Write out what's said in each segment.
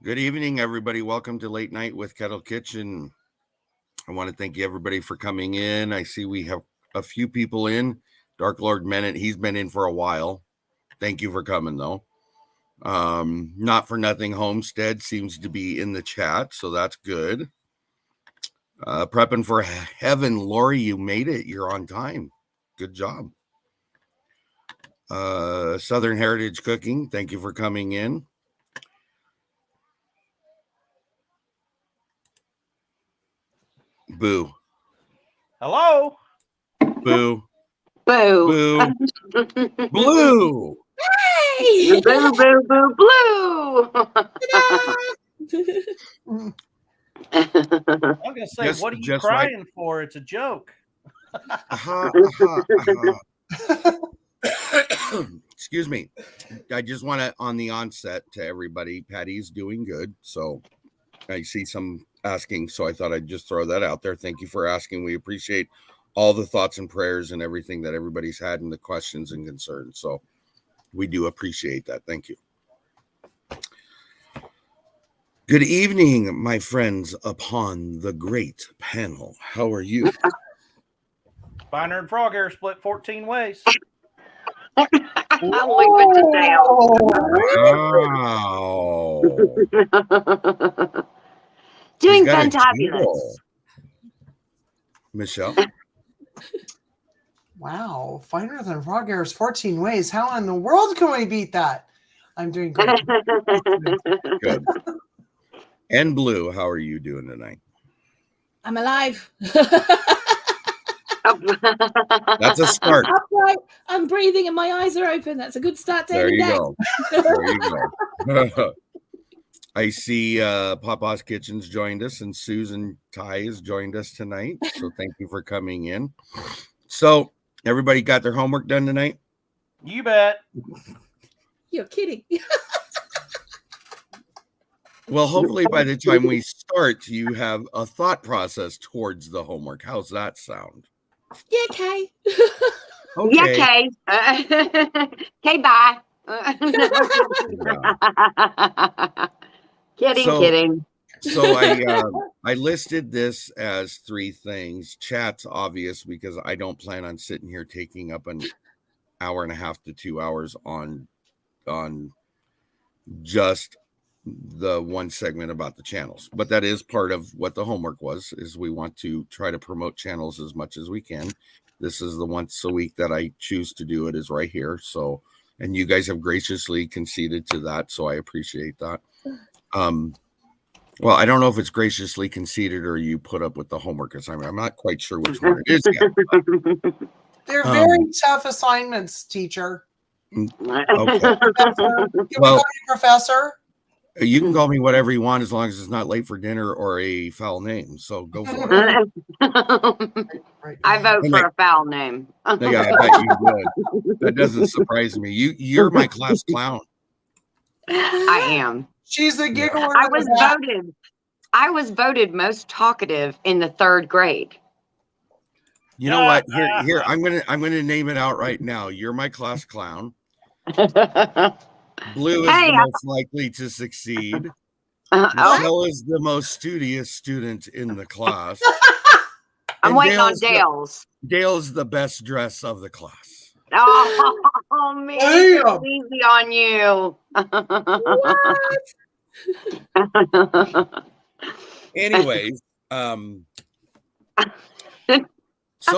Good evening, everybody. Welcome to Late Night with Kettle Kitchen. I want to thank you, everybody, for coming in. I see we have a few people in. Dark Lord Menet, he's been in for a while. Thank you for coming, though. Not for nothing, Homestead seems to be in the chat, so that's good. Prepping for heaven, Lori, you made it. You're on time. Good job. Southern Heritage Cooking, thank you for coming in. Boo. Hello. Boo. Boo. Boo. Blue. Hey! Boo, boo, boo, blue. I'm gonna say, what are you crying for? It's a joke. Excuse me. I just want to, on the onset to everybody, Patty's doing good. So I see some asking, so I thought I'd just throw that out there. Thank you for asking. We appreciate all the thoughts and prayers and everything that everybody's had and the questions and concerns. So we do appreciate that. Thank you. Good evening, my friends upon the great panel. How are you? Finer and frog hair split 14 ways. Wow. Doing fantabulous. Michelle? Wow. Finer than frog hair is 14 ways. How in the world can we beat that? I'm doing great. Good. And Blue, how are you doing tonight? I'm alive. That's a start. Upright, I'm breathing and my eyes are open. That's a good start to There any you day. go. There you go. I see Papa's Kitchen's joined us and Susan Ty has joined us tonight. So thank you for coming in. So everybody got their homework done tonight? You bet. You're kidding. Well, hopefully by the time we start, you have a thought process towards the homework. How's that sound? Yeah, okay. Okay. Yeah, okay. Okay, bye. Kidding. So I listed this as 3 things. Chat's obvious because I don't plan on sitting here taking up an hour and a half to 2 hours on just the one segment about the channels. But that is part of what the homework was, is we want to try to promote channels as much as we can. This is the once a week that I choose to do it, is right here. So, and you guys have graciously conceded to that, so I appreciate that. Well, I don't know if it's graciously conceded or you put up with the homework assignment. I'm not quite sure which one it is yet. They're very tough assignments, teacher. Okay. Well, professor? You can call me whatever you want as long as it's not late for dinner or a foul name. So go for it. I vote for a foul name. Yeah, I bet you would. That doesn't surprise me. You're my class clown. I am. She's the giggler. I was voted most talkative in the 3rd grade. You know what? Here, I'm gonna name it out right now. You're my class clown. Blue is the most likely to succeed. Michelle is the most studious student in the class. I'm waiting on Dale's. Dale's the best dress of the class. Oh man, it's easy on you. Anyways, so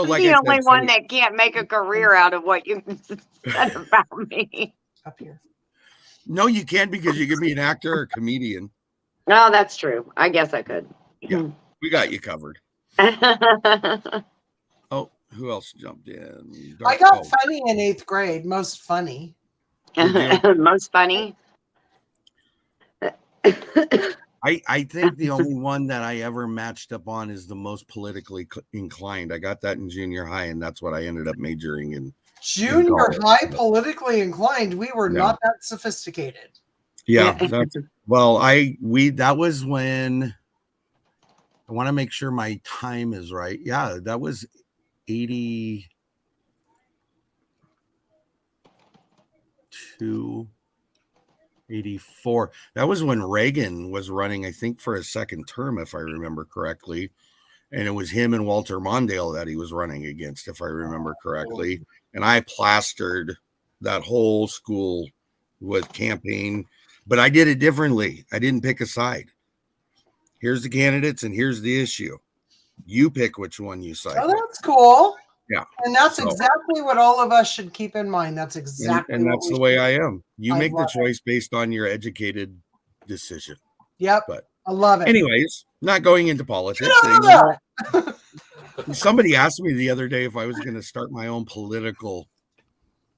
I'm like the only one that can't make a career out of what you said about me. Up here. No, you can't, because you could be an actor or a comedian. No, that's true. I guess I could. Yeah, we got you covered. Oh, who else jumped in? I got funny in 8th grade. Most funny. Most funny. I think the only one that I ever matched up on is the most politically inclined. I got that in junior high, and that's what I ended up majoring in. Junior high, politically inclined. We were not that sophisticated. Yeah. That was when, I want to make sure my time is right. Yeah, that was 82. 84. That was when Reagan was running, I think, for his second term, if I remember correctly. And it was him and Walter Mondale that he was running against, if I remember correctly. And I plastered that whole school with campaign, but I did it differently. I didn't pick a side. Here's the candidates and here's the issue. You pick which one you side. Oh, that's cool. Yeah. And that's exactly what all of us should keep in mind. That's exactly and that's the way I am. You make the choice based on your educated decision. Yep. But I love it. Anyways, not going into politics. Somebody asked me the other day if I was going to start my own political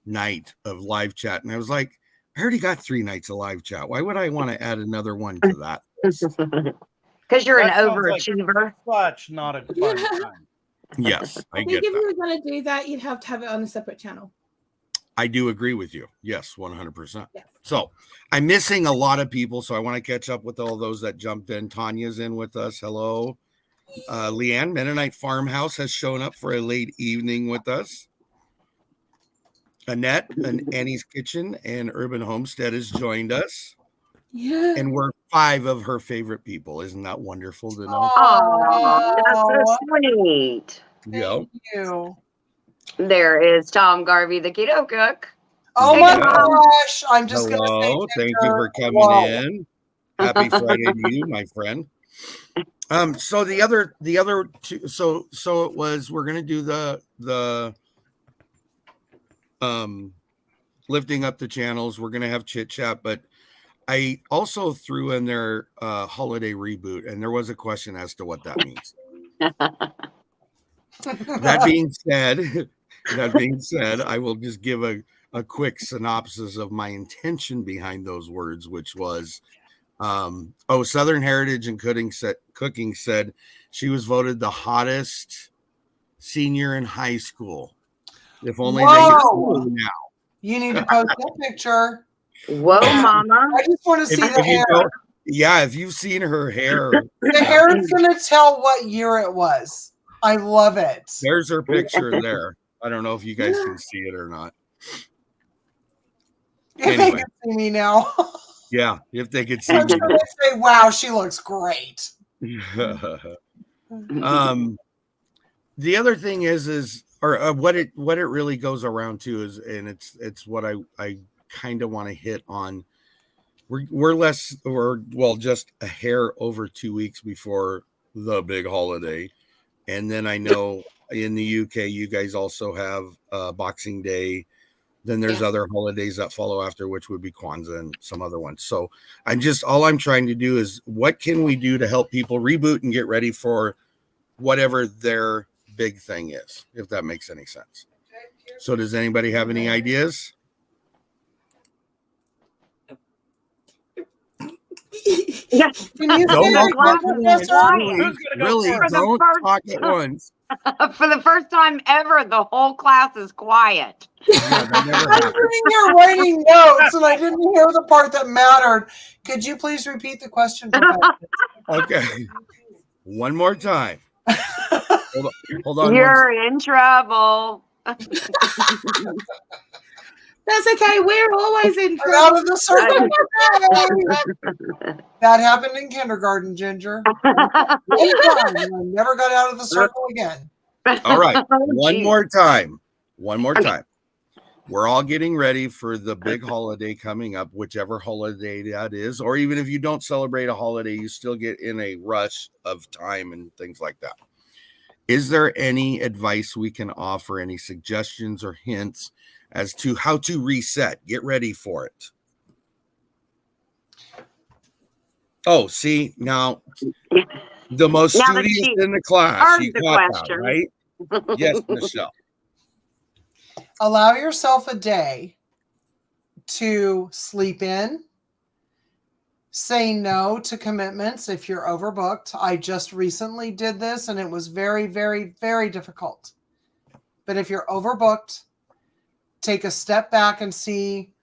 night of live chat. And I was like, I already got 3 nights of live chat. Why would I want to add another one to that? Because you're an overachiever. Such not a fun time. Yes, I think if you were going to do that, you'd have to have it on a separate channel. I do agree with you. Yes, 100%. Yes. So I'm missing a lot of people. So I want to catch up with all those that jumped in. Tanya's in with us. Hello. Leanne, Mennonite Farmhouse has shown up for a late evening with us. Annette and Annie's Kitchen and Urban Homestead has joined us. Yeah. And we're 5 of her favorite people. Isn't that wonderful to know? Oh, that's so sweet. Thank you. There is Tom Garvey, the keto cook. Oh my gosh. I'm just going to say thank you for coming in. Happy Friday to you, my friend. So the other 2, so it was, we're going to do the lifting up the channels. We're going to have chit chat, but I also threw in their holiday reboot, and there was a question as to what that means. That being said, I will just give a quick synopsis of my intention behind those words, which was, Southern Heritage and Cooking said she was voted the hottest senior in high school. If only they knew now. You need to post that picture. Whoa, mama. I just want to see the hair. If you've seen her hair. The hair is going to tell what year it was. I love it. There's her picture there. I don't know if you guys can see it or not. If they can see me now. Yeah, if they could see I'm me. going to say, wow, she looks great. The other thing is what it really goes around to is, and it's what I kind of want to hit on. We're just a hair over 2 weeks before the big holiday. And then I know in the UK, you guys also have Boxing Day. Then there's other holidays that follow after, which would be Kwanzaa and some other ones. So all I'm trying to do is, what can we do to help people reboot and get ready for whatever their big thing is, if that makes any sense. So does anybody have any ideas? Yeah. Don't talk at once. For the first time ever, the whole class is quiet. I'm sitting here writing notes, and I didn't hear the part that mattered. Could you please repeat the question? Okay. One more time. Hold on. You're in trouble. That's okay. We're always in trouble. Out of the circle. That happened in kindergarten, Ginger. I never got out of the circle again. All right. One more time. We're all getting ready for the big holiday coming up, whichever holiday that is. Or even if you don't celebrate a holiday, you still get in a rush of time and things like that. Is there any advice we can offer, any suggestions or hints as to how to reset, get ready for it? Oh, see, now the most studious in the class, you got that, right? Yes, Michelle. Allow yourself a day to sleep in. Say no to commitments if you're overbooked. I just recently did this, and it was very, very, very difficult. But if you're overbooked, take a step back and see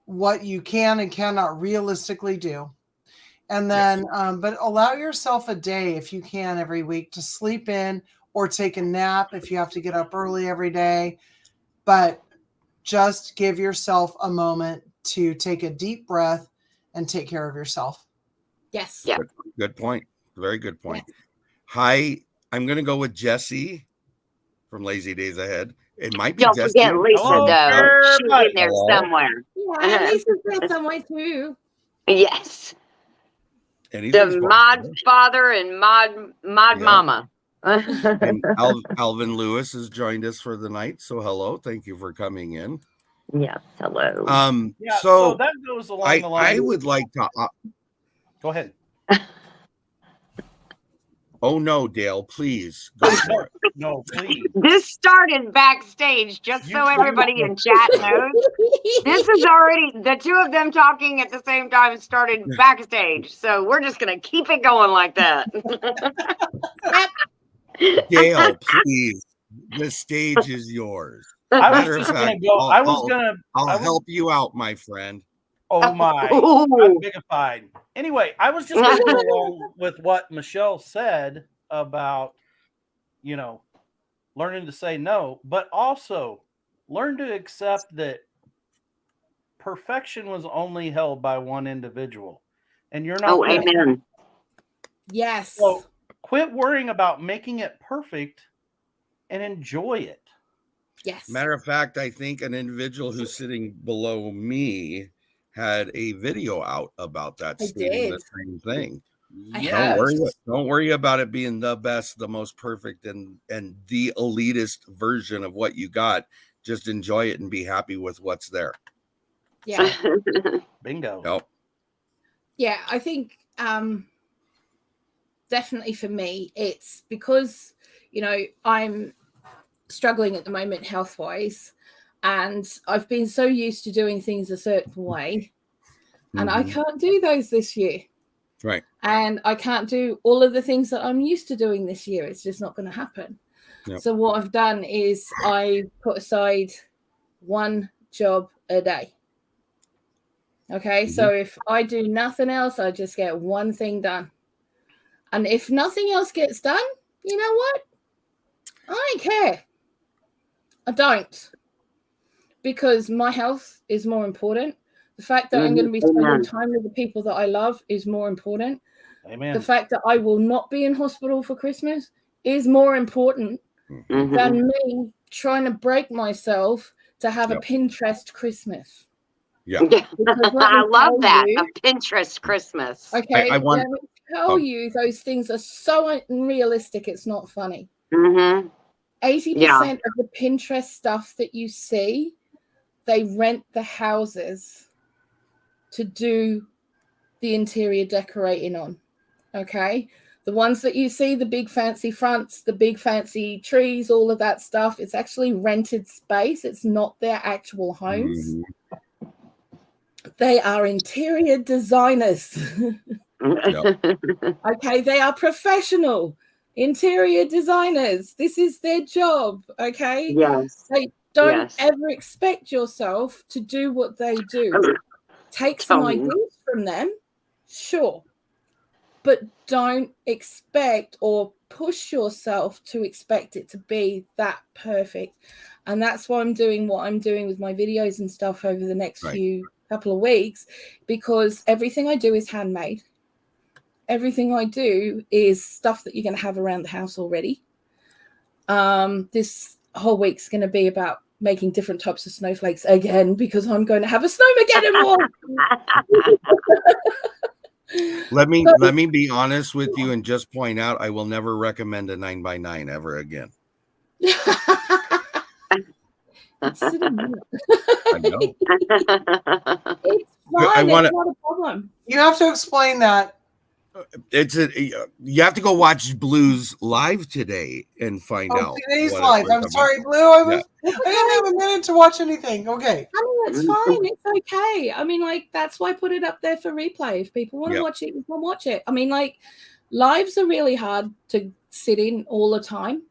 what you can and cannot realistically do. And then, but allow yourself a day, if you can, every week to sleep in or take a nap if you have to get up early every day. But just give yourself a moment to take a deep breath, and take care of yourself. Yes. Yeah. Good point. Very good point. Yeah. Hi, I'm going to go with Jessie from Lazy Days Ahead. It might be Don't Jessie. forget Lisa, though. She's in there somewhere. Yeah, Lisa's there somewhere too. Yes. The mod father and mod mama. And Alvin Lewis has joined us for the night. So hello. Thank you for coming in. Yes, hello. So that goes along the line. I would like to go ahead. Oh no, Dale, please go for it. No, please. This started backstage, just so everybody in chat knows. This is already, the two of them talking at the same time started backstage. So we're just going to keep it going like that. Dale, please. The stage is yours. Matter of fact, I'll help you out, my friend. Oh my, I'm bigified. Anyway, I was just going to go along with what Michelle said about, learning to say no, but also learn to accept that perfection was only held by one individual, and you're not. Oh, amen. Yes. So quit worrying about making it perfect and enjoy it. Yes. Matter of fact, I think an individual who's sitting below me had a video out about that, stating the same thing. Don't worry about it being the best, the most perfect, and the elitist version of what you got. Just enjoy it and be happy with what's there. Yeah. Bingo. Yep. Yeah, I think definitely for me, it's because, I'm struggling at the moment health-wise, and I've been so used to doing things a certain way, and I can't do those this year. Right. And I can't do all of the things that I'm used to doing this year. It's just not going to happen. Yep. So what I've done is I put aside one job a day. Okay. So if I do nothing else, I just get one thing done. And if nothing else gets done, you know what? I don't care. I don't. Because my health is more important. The fact that I'm going to be spending time with the people that I love is more important. Amen. The fact that I will not be in hospital for Christmas is more important than me trying to break myself to have a Pinterest Christmas. Yeah. I love that. A Pinterest Christmas. Okay. Let me tell you, those things are so unrealistic. It's not funny. 80% of the Pinterest stuff that you see, they rent the houses to do the interior decorating on. Okay. The ones that you see, the big fancy fronts, the big fancy trees, all of that stuff, it's actually rented space. It's not their actual homes. They are interior designers. Okay. They are professional interior designers. This is their job. Okay. Yes. They don't ever expect yourself to do what they do. Take some ideas from them, sure, but don't expect or push yourself to expect it to be that perfect. And that's why I'm doing what I'm doing with my videos and stuff over the next couple of weeks, because everything I do is handmade. Everything I do is stuff that you're going to have around the house already. This whole week's going to be about making different types of snowflakes again, because I'm going to have a snowmageddon wall. Let me be honest with you and just point out, I will never recommend a 9x9 ever again. I know. It's fine. It's not a problem. You have to explain that. You have to go watch Bloo's live today and find out. Today's live. I'm sorry, Bloo. I didn't have a minute to watch anything. Okay. It's fine. It's okay. I mean, that's why I put it up there for replay. If people want to watch it, you can watch it. I mean, lives are really hard to sit in all the time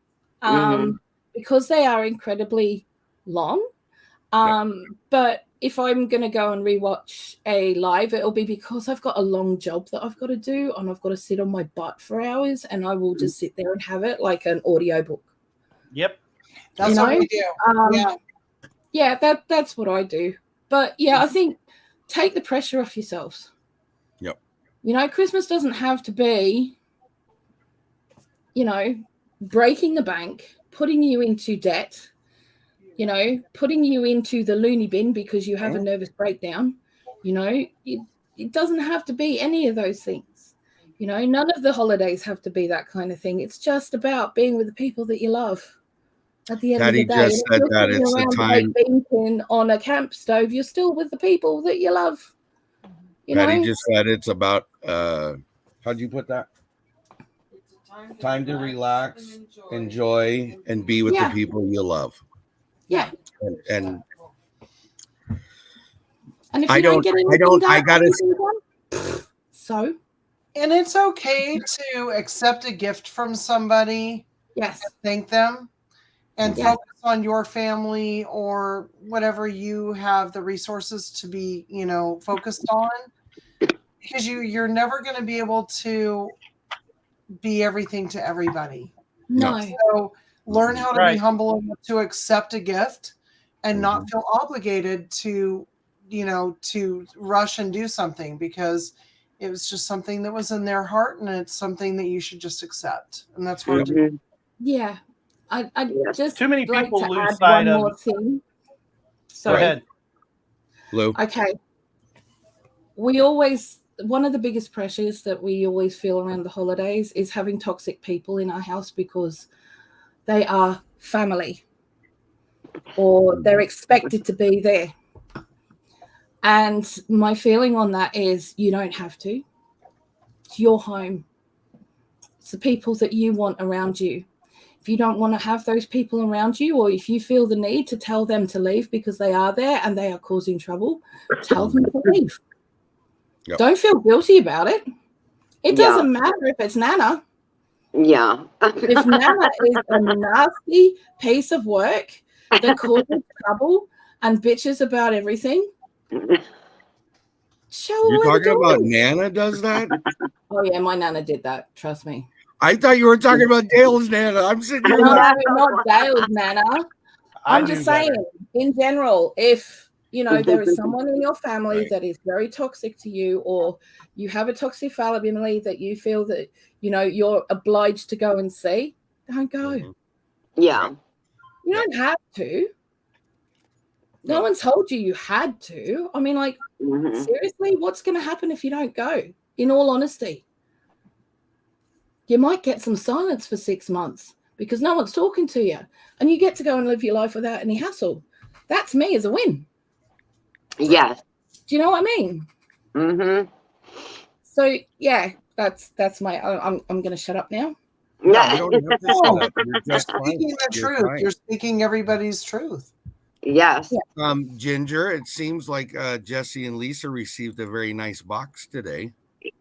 because they are incredibly long. But if I'm going to go and rewatch a live, it'll be because I've got a long job that I've got to do, and I've got to sit on my butt for hours, and I will just sit there and have it like an audio book. Yep. That's what we do. That's what I do. But I think take the pressure off yourselves. You know, Christmas doesn't have to be, you know, breaking the bank, putting you into debt, you know, putting you into the loony bin because you have a nervous breakdown. You know, it doesn't have to be any of those things. You know, none of the holidays have to be that kind of thing. It's just about being with the people that you love at the end Patty of the day. just said that it's a time. On a camp stove, you're still with the people that you love. You Patty know? just said it's about, how'd you put that? Time to relax, enjoy, and be with the people you love. Yeah. And if you don't get anything done, so. And it's okay to accept a gift from somebody. Yes. And thank them and focus on your family or whatever you have the resources to be, you know, focused on, because you're never going to be able to be everything to everybody. No. So learn how to be humble enough to accept a gift and not feel obligated to, you know, to rush and do something because it was just something that was in their heart and it's something that you should just accept. And that's hard to do. Yeah. I just too many like people to lose add sight one of more thing. Go ahead. Blue. Okay. One of the biggest pressures that we always feel around the holidays is having toxic people in our house because they are family or they're expected to be there. And my feeling on that is you don't have to. It's your home. It's the people that you want around you. If you don't want to have those people around you, or if you feel the need to tell them to leave because they are there and they are causing trouble, tell them to leave. Yep. Don't feel guilty about it. It doesn't matter if it's Nana. Yeah. If Nana is a nasty piece of work that causes trouble and bitches about everything, show her. You're talking about Nana does that? Oh yeah, my Nana did that. Trust me. I thought you were talking about Dale's Nana. I'm sitting here. No, not Dale's Nana. I'm just saying, in general, if you know there is someone in your family that is very toxic to you, or you have a toxic family that you feel that you know you're obliged to go and see, don't go. Yeah. You don't have to. No one told you had to. I mean, like, seriously, what's going to happen if you don't go? In all honesty, you might get some silence for 6 months because no one's talking to you, and you get to go and live your life without any hassle. That's me as a win. Yes. Do you know what I mean? Mm-hmm. So yeah, that's my. I'm going to shut up now. No, you don't have to shut up. You're speaking the truth. You're speaking everybody's truth. Yes. Ginger, it seems like Jesse and Lisa received a very nice box today.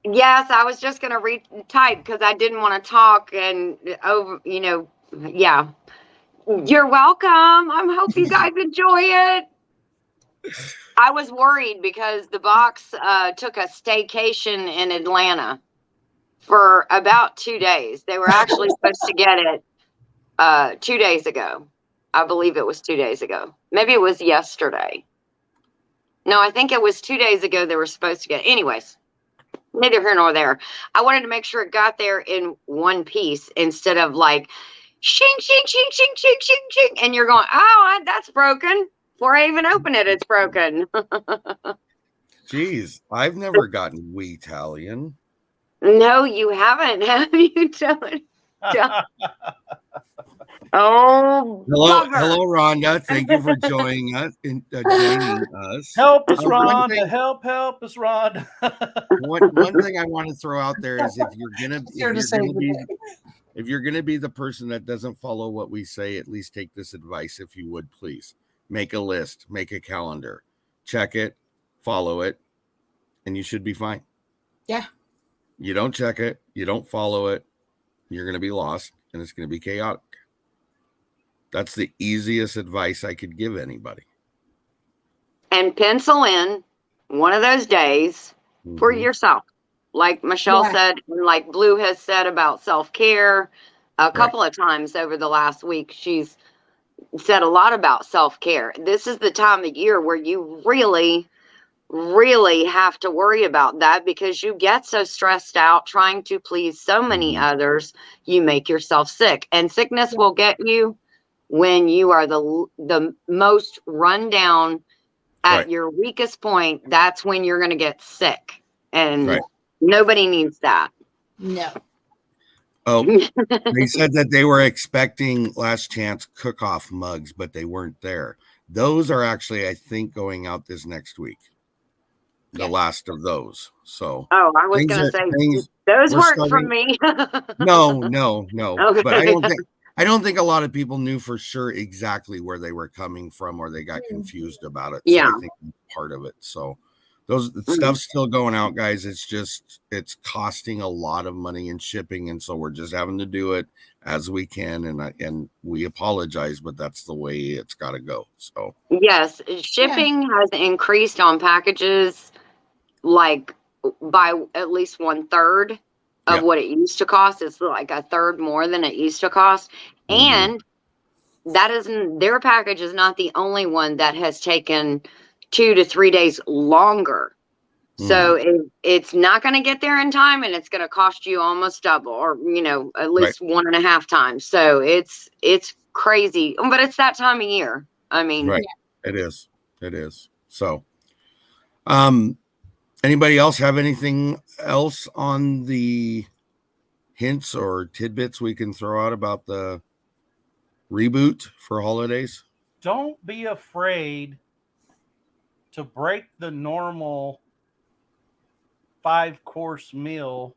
Yes, I was just going to retype because I didn't want to talk and over, you know, yeah. You're welcome. I hope you guys enjoy it. I was worried because the box took a staycation in Atlanta for about 2 days. They were actually supposed to get it 2 days ago. I believe it was 2 days ago. Maybe it was yesterday. No, I think it was 2 days ago they were supposed to get it. Anyways, neither here nor there. I wanted to make sure it got there in one piece instead of like shing, shing, shing, shing, shing, shing, shing. And you're going, oh, that's broken. Before I even open it, it's broken. Jeez, I've never gotten wee Italian. No, you haven't, have you? Oh, hello, Rhonda. Thank you for joining us. Joining us. Help us, Rhonda. Help us, Rhonda. one thing I want to throw out there is if you're gonna be the person that doesn't follow what we say, at least take this advice, if you would, please. Make a list, make a calendar, check it, follow it, and you should be fine. Yeah. You don't check it, you don't follow it, you're going to be lost and it's going to be chaotic. That's the easiest advice I could give anybody. And pencil in one of those days for yourself. Like Michelle said, and like Blue has said about self-care a couple of times over the last week. She's said a lot about self-care. This is the time of year where you really really have to worry about that because you get so stressed out trying to please so many others, you make yourself sick. And sickness will get you when you are the most run down at your weakest point. That's when you're going to get sick. And nobody needs that. No. Oh, they said that they were expecting Last Chance cook-off mugs, but they weren't there. Those are actually, I think, going out this next week. The last of those. So I was going to say those work for me. No. Okay. But I don't think a lot of people knew for sure exactly where they were coming from, or they got confused about it. So I think that's part of it. So those stuff's still going out, guys. It's costing a lot of money in shipping, and so we're just having to do it as we can. And we apologize, but that's the way it's got to go. So yes, shipping has increased on packages like by at least 1/3 of what it used to cost. It's like 1/3 more than it used to cost. And that isn't, their package is not the only one that has taken 2 to 3 days longer. So it's not going to get there in time, and it's going to cost you almost double, or at least 1.5 times. So it's crazy, but it's that time of year. I mean, it is. So anybody else have anything else on the hints or tidbits we can throw out about the reboot for holidays? Don't be afraid to break the normal 5-course meal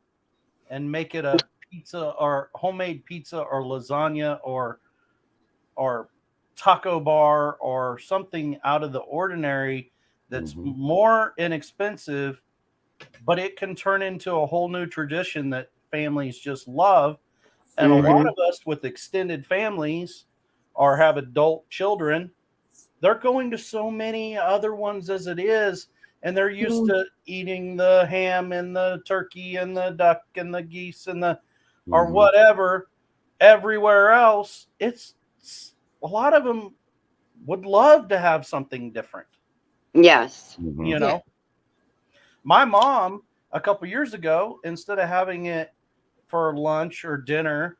and make it a pizza or homemade pizza or lasagna or taco bar or something out of the ordinary that's more inexpensive, but it can turn into a whole new tradition that families just love. And a lot of us with extended families or have adult children, they're going to so many other ones as it is, and they're used to eating the ham and the turkey and the duck and the geese and the or whatever everywhere else. It's a lot of them would love to have something different. Yes. My mom a couple years ago, instead of having it for lunch or dinner,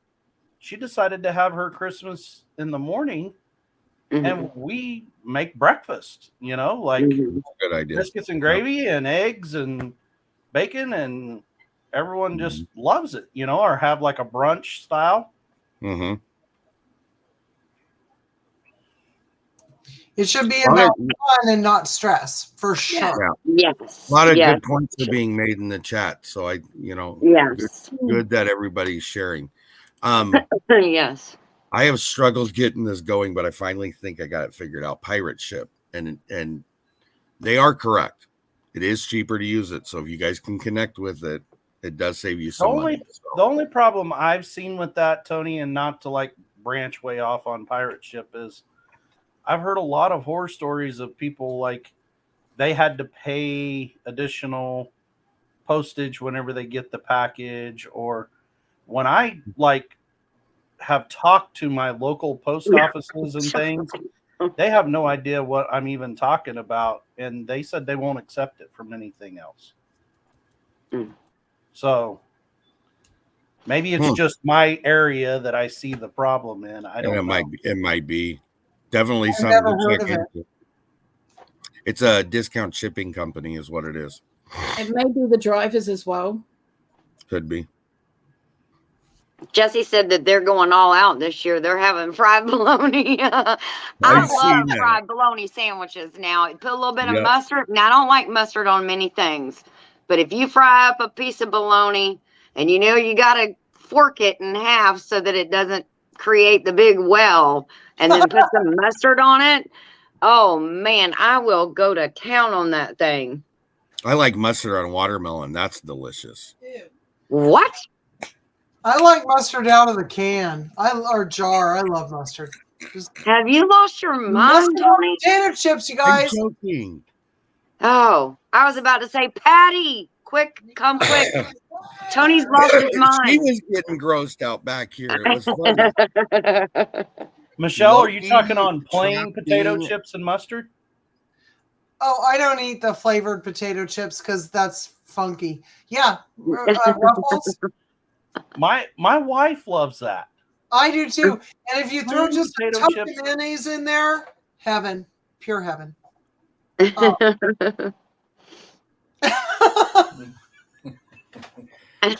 she decided to have her Christmas in the morning, and we make breakfast, like good idea. Biscuits and gravy and eggs and bacon, and everyone just loves it, or have like a brunch style. It should be about fun and not stress, for sure. Yes. A lot of good points are being made in the chat. So good that everybody's sharing. Yes. I have struggled getting this going, but I finally think I got it figured out. Pirate ship. And they are correct. It is cheaper to use it. So if you guys can connect with it, it does save you some money. The only problem I've seen with that, Tony, and not to like branch way off on pirate ship, is I've heard a lot of horror stories of people like they had to pay additional postage whenever they get the package, or when I have talked to my local post offices and things, they have no idea what I'm even talking about, and they said they won't accept it from anything else. So maybe it's just my area that I see the problem in. I don't know. It might be. Definitely something to check into. It's a discount shipping company is what it is. It may be the drivers as well. Could be. Jesse said that they're going all out this year. They're having fried bologna. I love fried bologna sandwiches now. Put a little bit of mustard. Now, I don't like mustard on many things, but if you fry up a piece of bologna and you got to fork it in half so that it doesn't create the big well, and then put some mustard on it. Oh man, I will go to town on that thing. I like mustard on watermelon. That's delicious. What? I like mustard out of the can. Or jar. I love mustard. Have you lost your mind, Tony? Potato chips, you guys. I'm joking. Oh, I was about to say, Patty, come quick. Tony's lost his mind. He was getting grossed out back here. It was funny. Michelle, are you talking on plain potato chips and mustard? Oh, I don't eat the flavored potato chips because that's funky. Yeah, Ruffles. My wife loves that. I do too. And if you throw Plain just a potato touch chips. of mayonnaise in there, heaven, pure heaven. Oh.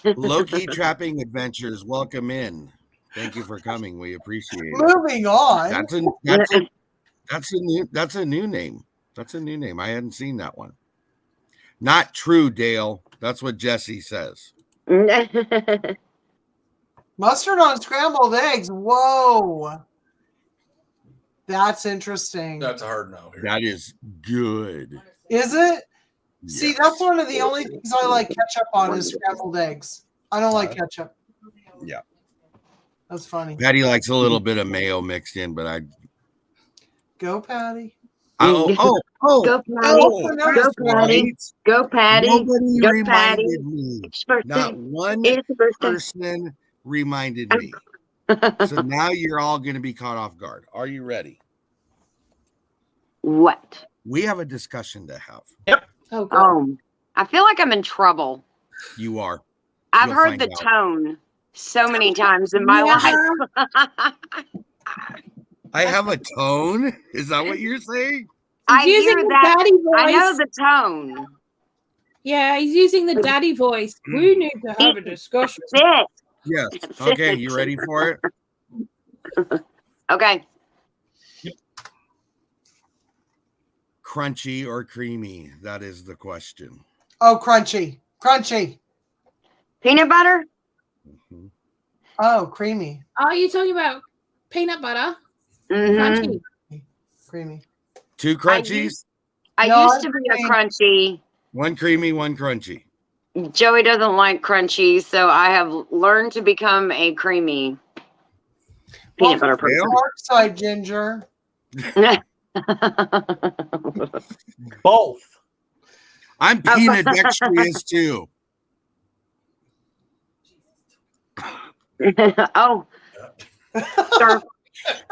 Low-key Trapping Adventures, welcome in. Thank you for coming. We appreciate it. Moving on. That's a new name. That's a new name. I hadn't seen that one. Not true, Dale. That's what Jesse says. Mustard on scrambled eggs. Whoa. That's interesting. That's a hard no. That is good. Is it? See, Yes. that's one of the only things I like ketchup on is scrambled eggs. I don't like ketchup. Yeah. That's funny. Patty likes a little bit of mayo mixed in, but I Go, Patty. Go Patty. Go Patty. Go Patty. Nobody Go reminded Patty. me. It's birthday. Not one It's your birthday. person reminded me. So now you're all going to be caught off guard. Are you ready? What? We have a discussion to have. Oh, God. I feel like I'm in trouble. You are. I've You'll heard find the out. tone so many times in my life. I have a tone. Is that what you're saying? I He's using hear the that. daddy voice. I know the tone. Yeah, he's using the daddy voice. We need to have a discussion. That's Yes. That's Okay. it. You ready for it? it. Okay. Crunchy or creamy? That is the question. Oh, crunchy. Crunchy. Peanut butter? Mhm. Oh, creamy. Are you talking about peanut butter? Mm-hmm. Crunchy. Creamy. Two crunchies, I No, used I'm to be a saying- crunchy. one creamy, one crunchy. Joey doesn't like crunchy, so I have learned to become a creamy peanut butter person. Dark side ginger. Both. I'm peanut dextrous too. Oh, sure.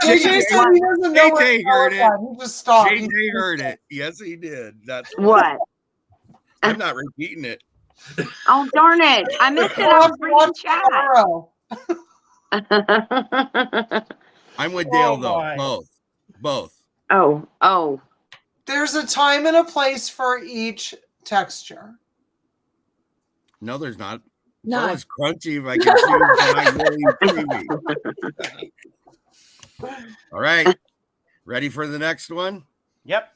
JJ said he doesn't know where JJ to heard go. He just stopped. He JJ just heard stopped. it. Yes, he did. That's What? I'm not repeating it. Oh, darn it. I missed it. We'll I have was to watch reading tomorrow. chat. I'm with Dale though. my. Both. Oh. There's a time and a place for each texture. No, there's not. No. Oh, it's crunchy if I can choose, but I'm really creamy. All right. Ready for the next one? Yep.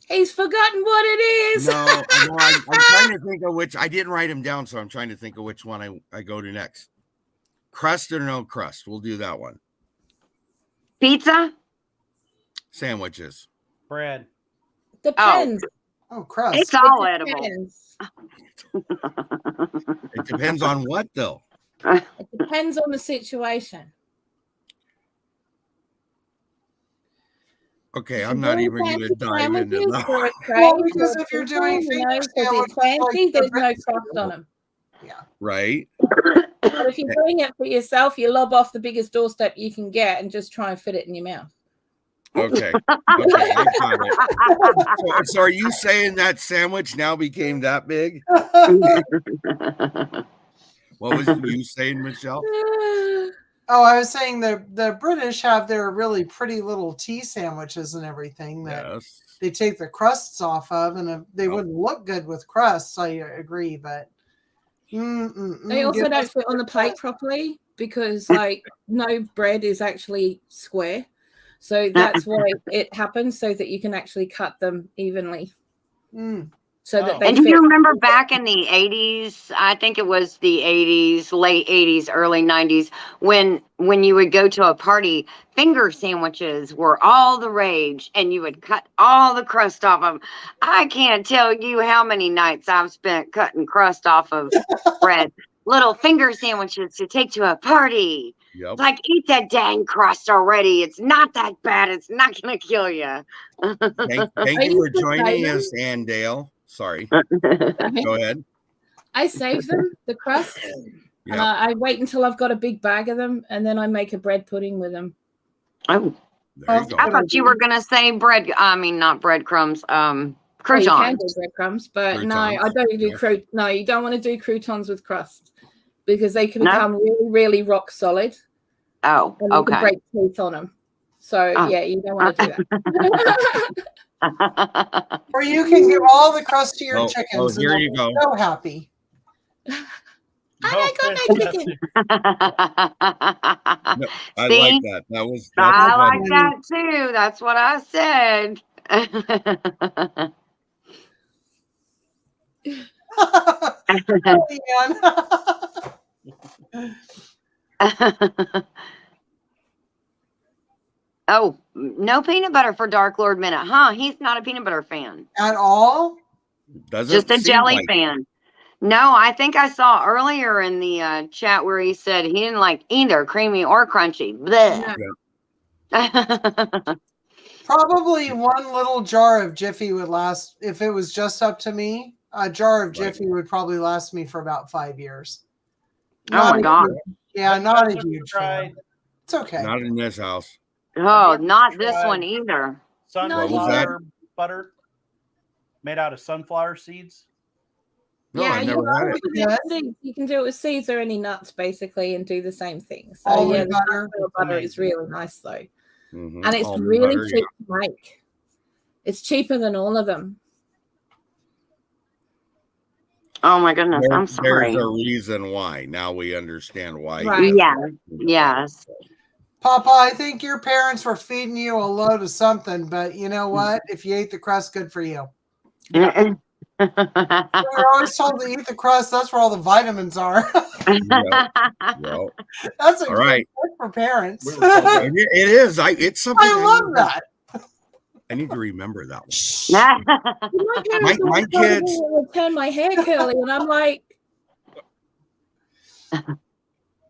He's forgotten what it is. No, I'm trying to think of which. I didn't write them down, so I'm trying to think of which one I go to next. Crust or no crust? We'll do that one. Pizza? Sandwiches. Bread. Depends. Oh, crust. It's all It edible. depends. It depends on what, though. It depends on the situation. Okay, I'm not even going to dive into that. Well, because if you're doing finger because it's sandwiches, fancy, like there's the no rest crust of on them. them. Right? But if you're doing it for yourself, you lob off the biggest doorstep you can get and just try and fit it in your mouth. Okay. I got it. So are you saying that sandwich now became that big? What was you saying, Michelle? Oh, I was saying the British have their really pretty little tea sandwiches and everything that Yes. they take the crusts off of, and they wouldn't look good with crusts. I agree, but They also don't fit on the plate properly because, like, no bread is actually square. So that's why it happens, so that you can actually cut them evenly. So that they And do fit. you remember back in the 80s, I think it was the 80s, late 80s, early 90s, when you would go to a party, finger sandwiches were all the rage and you would cut all the crust off of them. I can't tell you how many nights I've spent cutting crust off of bread. Little finger sandwiches to take to a party. Yep. Like, eat that dang crust already. It's not that bad. It's not going to kill you. Thank you for joining us, Dale. Sorry. Go ahead. I save them, the crust, And I wait until I've got a big bag of them, and then I make a bread pudding with them. Oh, there you go. I thought you were gonna say bread. I mean, not breadcrumbs. Croutons. Well, you can do breadcrumbs, but no, I Croutons, don't do No, you don't want to do croutons with crust because they can become really, really rock solid. Oh, and you can break teeth on them. So yeah, you don't want to do that. Or you can give all the crust to your chickens. Here you go. So happy. I like all my chicken. No, I like that. I like that too. That's what I said. Oh, no peanut butter for Dark Lord Minute, huh? He's not a peanut butter fan at all. Just a jelly fan. No, I think I saw earlier in the chat where he said he didn't like either creamy or crunchy. Probably one little jar of Jiffy would last. If it was just up to me, a jar of Jiffy would probably last me for about 5 years. Oh my God. Yeah, not a huge fan. It's okay. Not in this house. Oh, not this one either. Sunflower butter made out of sunflower seeds. No, I never had it. You can do it with seeds or any nuts, basically, and do the same thing. So Almond butter is really nice, though. Mm-hmm. And it's really cheap to make. It's cheaper than all of them. Oh my goodness, I'm sorry. There's a reason why. Now we understand why. Right. Yeah. Yes. Papa, I think your parents were feeding you a load of something, but you know what? If you ate the crust, good for you. Yeah. We're always told to eat the crust. That's where all the vitamins are. Well, that's all right for parents. It is. It's something. I love that. I need to remember that one. my kids would turn my hair curly, and I'm like,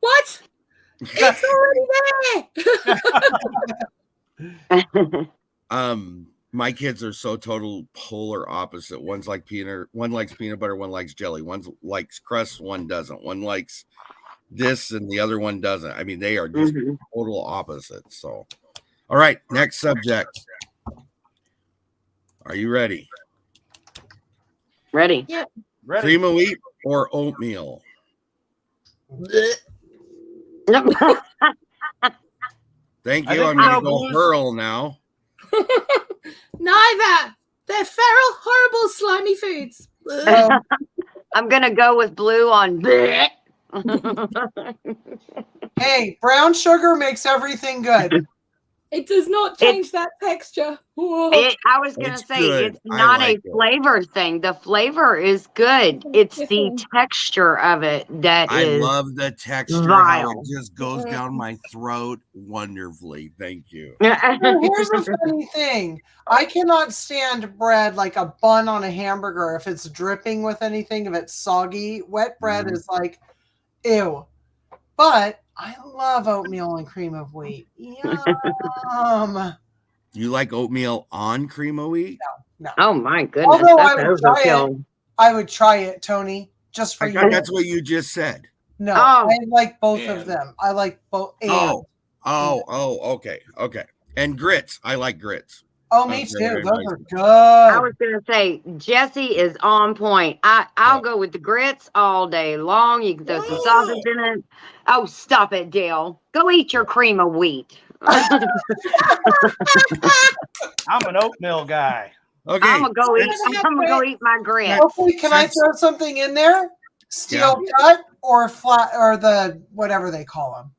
"What? It's already there." My kids are so total polar opposite. One likes peanut butter, one likes jelly, one likes crust, one doesn't. One likes this and the other one doesn't. I mean, they are just total opposites. So, all right, next subject. Are you ready? Ready. Yeah. Ready. Cream of wheat or oatmeal? Thank you. I'm going to go Pearl now. Neither. They're feral, horrible, slimy foods. I'm going to go with Blue on. Hey, brown sugar makes everything good. It does not change that texture. I was going to say, it's not a flavor thing. The flavor is good. It's the texture of it that is. I love the texture. Vile. How it just goes down my throat wonderfully. Thank you. Here's the funny thing. I cannot stand bread like a bun on a hamburger if it's dripping with anything, if it's soggy. Wet bread is like, ew. But I love oatmeal and cream of wheat. Yum. You like oatmeal on cream of wheat? No. Oh my goodness. Although I would try it, Tony, just for you. That's what you just said. No, I like both of them. I like both. Okay. And grits. I like grits. Oh, me too. Those are good. I was gonna say Jesse is on point. I'll go with the grits all day long. You can throw some sausage in it. Oh, stop it, Dale. Go eat your cream of wheat. I'm an oatmeal guy. Okay. I'm gonna go eat my grits. Okay, can I throw something in there? Steel cut or flat or the whatever they call them.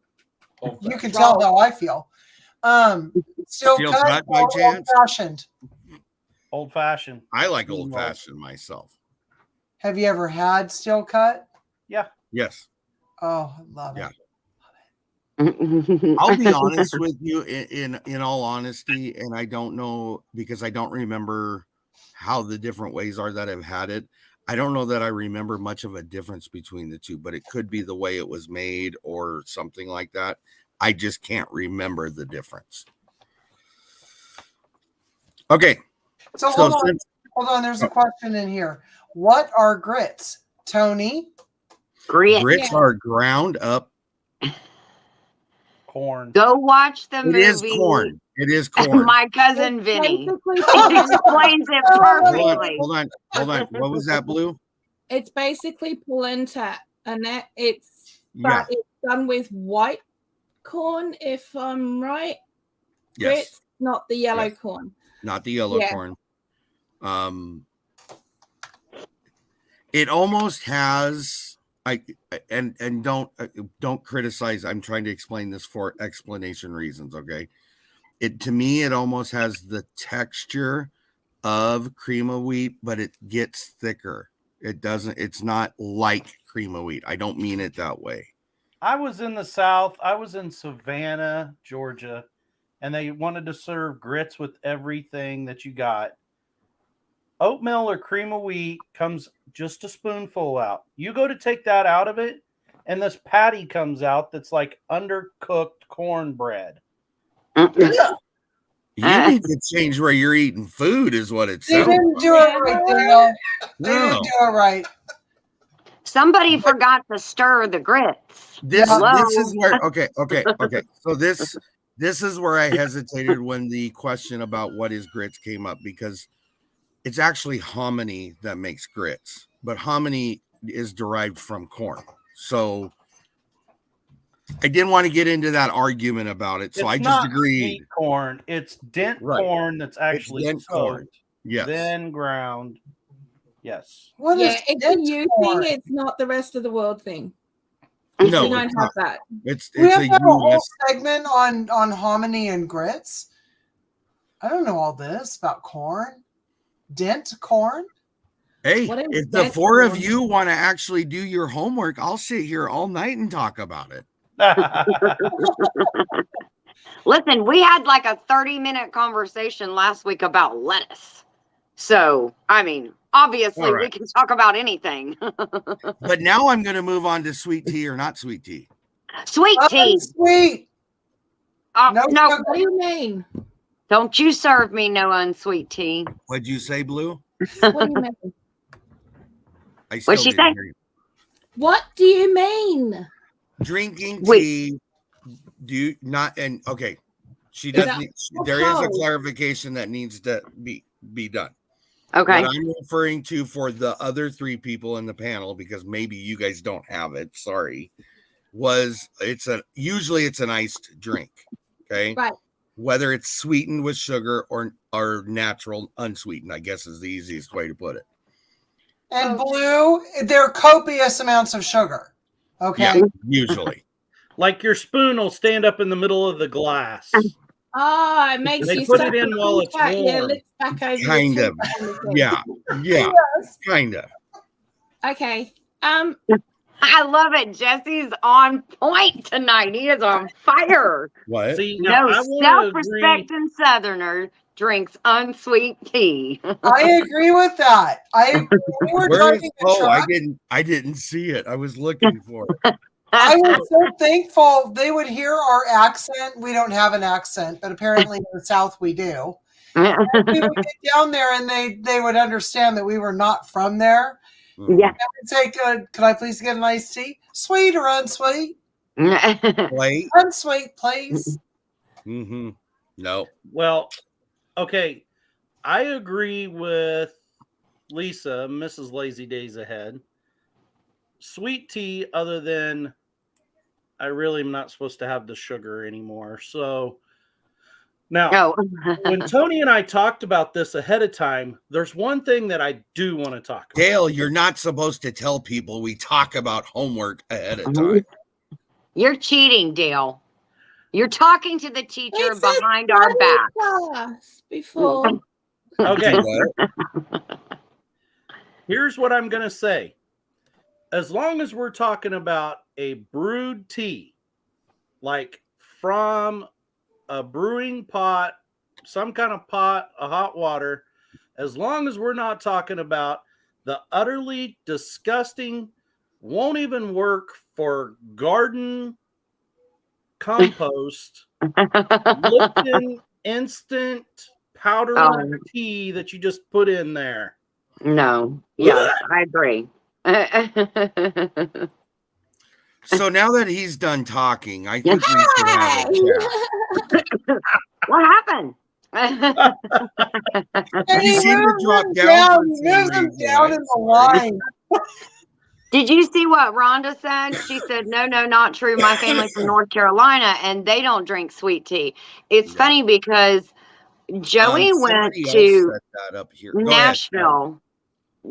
You can tell how I feel. Steel cut by chance? Old-fashioned. Old-fashioned. I like old-fashioned myself. Have you ever had steel cut? Yeah. Yes. Oh, I love it. I'll be honest with you in all honesty, and I don't know because I don't remember how the different ways are that I've had it. I don't know that I remember much of a difference between the two, but it could be the way it was made or something like that. I just can't remember the difference. Okay. So hold on. There's a question in here. What are grits, Tony? Grits Yeah. are ground up. Corn. Go watch the It movie. is corn. It is corn. My cousin Vinny. Basically It polenta. explains it Hold on, perfectly. hold on. What was that, Blue? It's basically polenta, and it's Yeah. it's done with white corn, if I'm right. Yes. Grits, not the yellow Yes. corn. Not the yellow Yeah. corn. It almost has and don't criticize. I'm trying to explain this for explanation reasons, okay? It to me it almost has the texture of cream of wheat, but it gets thicker. It's not like cream of wheat. I don't mean it that way. I was in the South. I was in Savannah, Georgia, and they wanted to serve grits with everything that you got. Oatmeal or cream of wheat comes just a spoonful out. You go to take that out of it, and this patty comes out that's like undercooked cornbread. You need to change where you're eating food, is what it They sounds didn't do it right, Dale. They No. didn't do it right. Somebody forgot to stir the grits. This Hello? is where okay. So this is where I hesitated when the question about what is grits came up, because it's actually hominy that makes grits, but hominy is derived from corn. So I didn't want to get into that argument about it. So It's I just not agreed. sweet corn. It's dent Right. corn that's actually dent soaked, corn. Yes. then ground. Yes. What is It's a dent you corn? thing. It's not the rest of the world thing. No, We don't it's have not. that. It's We have a to have a whole US. segment on hominy and grits. I don't know all this about corn. Dent corn? Hey, What is if the dent four of corn? you want to actually do your homework, I'll sit here all night and talk about it. Listen, we had like a 30-minute conversation last week about lettuce. So, I mean, obviously All right. we can talk about anything. But now I'm going to move on to sweet tea or not sweet tea. Sweet tea. Sweet. No No, sugar. What do you mean? don't you serve me no unsweet tea. What'd you say, Blue? What do you mean? I still What'd she didn't say? hear you. What do you mean? Drinking Wait. tea. Do you not? And okay, she Is doesn't. that There is a cold? clarification that needs to be done. Okay. What I'm referring to for the other three people in the panel, because maybe you guys don't have it. Sorry, usually it's an iced drink. Okay, Right. Whether it's sweetened with sugar or natural unsweetened, I guess is the easiest way to put it. And blue, they're copious amounts of sugar. Okay. Yeah, usually. Like your spoon will stand up in the middle of the glass. Ah, it makes They you put suck it in your while teeth it's back, your warm. lips back over your Kind teeth of. kind of thing. Yeah, Yes. kind of. Okay. I love it. Jesse's on point tonight. He is on fire. What? See, now No I want to agree. self-respecting Southerner drinks unsweet tea. I agree with that. We were Where is? driving a Oh, truck. I didn't see it. I was looking for it. I was so thankful they would hear our accent. We don't have an accent, but apparently in the South we do. And we would get down there and they would understand that we were not from there. Yeah. I would say, could I please get an iced tea? Sweet or unsweet? Play. Unsweet, please. Mm-hmm. No. Well, okay. I agree with Lisa, Mrs. Lazy Days Ahead. Sweet tea, other than I really am not supposed to have the sugar anymore. So now, No. when Tony and I talked about this ahead of time, there's one thing that I do want to talk about. Dale, you're not supposed to tell people we talk about homework ahead of time. You're cheating, Dale. You're talking to the teacher It's a behind our back. class before. Okay, What? here's what I'm going to say. As long as we're talking about a brewed tea, like from a brewing pot, some kind of pot, a hot water, as long as we're not talking about the utterly disgusting, won't even work for garden compost, Lipton instant powder tea that you just put in there. No. Yes, I agree. So now that he's done talking, I think we should have a chat. What happened? You seem to drop down. He moves him down in the line. Did you see what Rhonda said? She said, no, not true. My family's from North Carolina and they don't drink sweet tea. It's funny because Joey went to Nashville.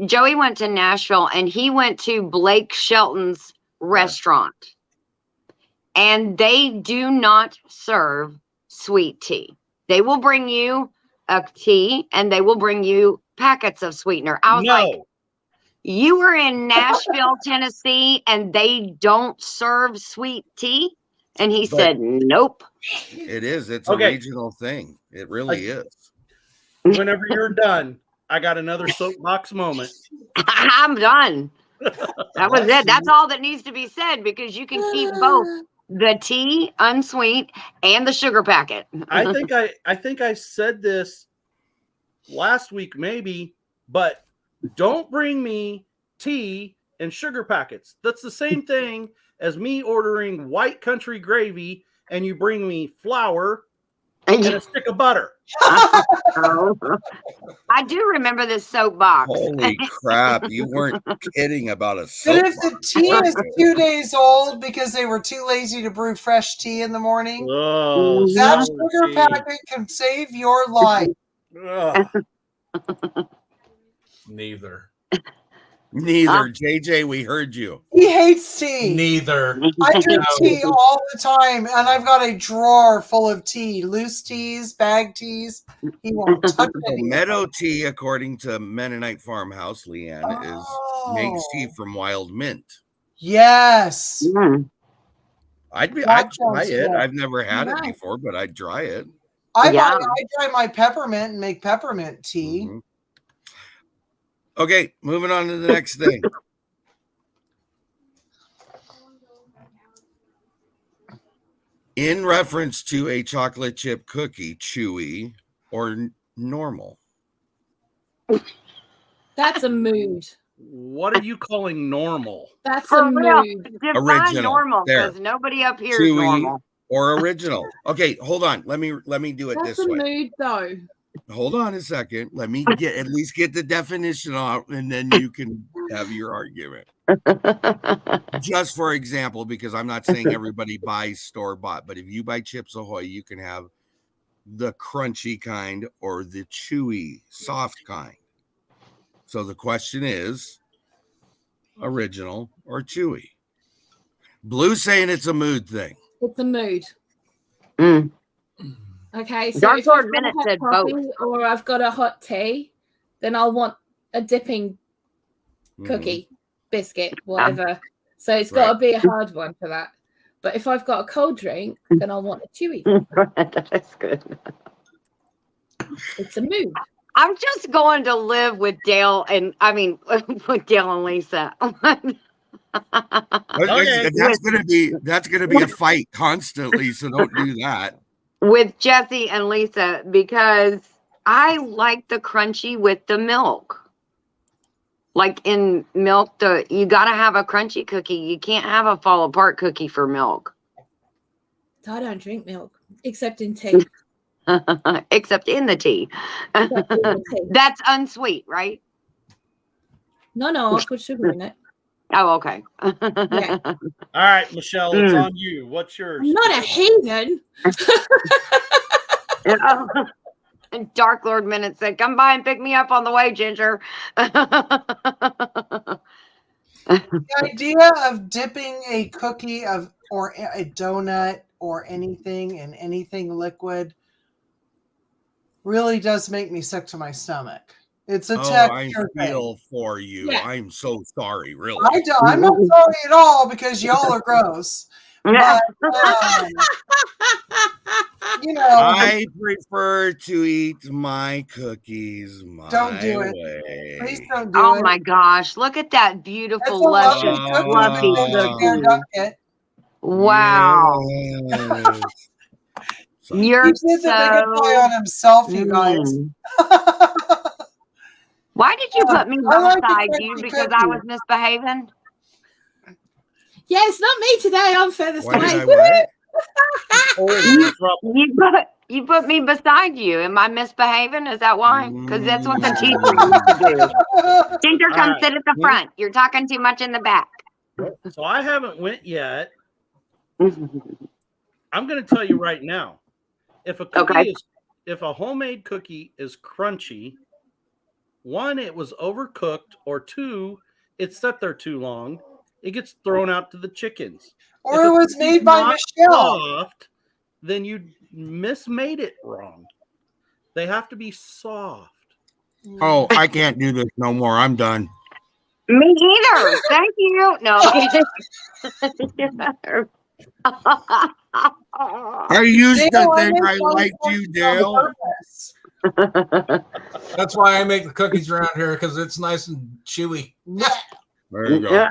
Joey went to Nashville and he went to Blake Shelton's restaurant. And they do not serve sweet tea. They will bring you a tea and they will bring you packets of sweetener. I was like, you were in Nashville, Tennessee, and they don't serve sweet tea? And he said, nope. It is. It's a regional thing. It really is. Whenever you're done, I got another soapbox moment. I'm done. That was it. That's all that needs to be said because you can keep both the tea, unsweet, and the sugar packet. I think I said this last week, maybe, but don't bring me tea and sugar packets. That's the same thing as me ordering white country gravy and you bring me flour and a stick of butter. I do remember this soapbox. Holy crap. You weren't kidding about a soapbox. But if the tea is 2 days old because they were too lazy to brew fresh tea in the morning, that sugar packet can save your life. Neither. JJ, we heard you. He hates tea. Neither. I drink tea all the time, and I've got a drawer full of tea, loose teas, bag teas. He won't touch it. Meadow tea, according to Mennonite Farmhouse, Leanne, makes tea from wild mint. Yes. I'd try it. I've never had it before, but I'd try it. I try my peppermint and make peppermint tea. Mm-hmm. Okay, moving on to the next thing. In reference to a chocolate chip cookie, chewy or normal? That's a mood. What are you calling normal? That's a mood. Define normal because nobody up here is normal. Or original. Okay, hold on. Let me do it this way. That's a mood, though. Hold on a second. Let me at least get the definition out, and then you can have your argument. Just for example, because I'm not saying everybody buys store-bought, but if you buy Chips Ahoy, you can have the crunchy kind or the chewy, soft kind. So the question is, original or chewy? Blue saying it's a mood thing. It's a mood. Okay, so Dark Lord Bennett said both. Or I've got a hot tea, then I'll want a dipping cookie, biscuit, whatever. So it's got to be a hard one for that. But if I've got a cold drink, then I'll want a chewy. That's good. It's a mood. I'm just going to live with Dale and with Dale and Lisa. That's gonna be a fight constantly, so don't do that. With Jesse and Lisa, because I like the crunchy with the milk. Like in milk, you gotta have a crunchy cookie. You can't have a fall apart cookie for milk. I don't drink milk except in tea. Except in the tea. That's unsweet, right? No, I put sugar in it. Oh, okay. Yeah. All right, Michelle, it's on you. What's yours? I'm not a heathen. And Dark Lord Minute said, "Come by and pick me up on the way, Ginger." The idea of dipping a cookie or a donut or anything in anything liquid really does make me sick to my stomach. It's a texture I feel for you. Yeah. I'm so sorry, really. I'm not sorry at all because y'all are gross. But, I prefer to eat my cookies my way. Please don't do it. Oh my gosh. Look at that beautiful, luscious, fluffy cookie. Wow. Yes. You're he did the big play on himself, you guys. Why did you put me beside you because I was misbehaving? Yeah, it's not me today. I'm furthest Why did I away. what? You put me beside you. Am I misbehaving? Is that why? Because that's what the Mm. teacher used to do. Tinker, All come right. sit at the front. You're talking too much in the back. So I haven't went yet. I'm going to tell you right now. If a cookie if a homemade cookie is crunchy, one, it was overcooked, or two, it sat there too long. It gets thrown out to the chickens. Or it was made by Michelle. Soft, then you mismade it wrong. They have to be soft. Oh, I can't do this no more. I'm done. Me either. Thank you. No. I used to think I liked you, Dale. That's why I make the cookies around here, because it's nice and chewy. There you go.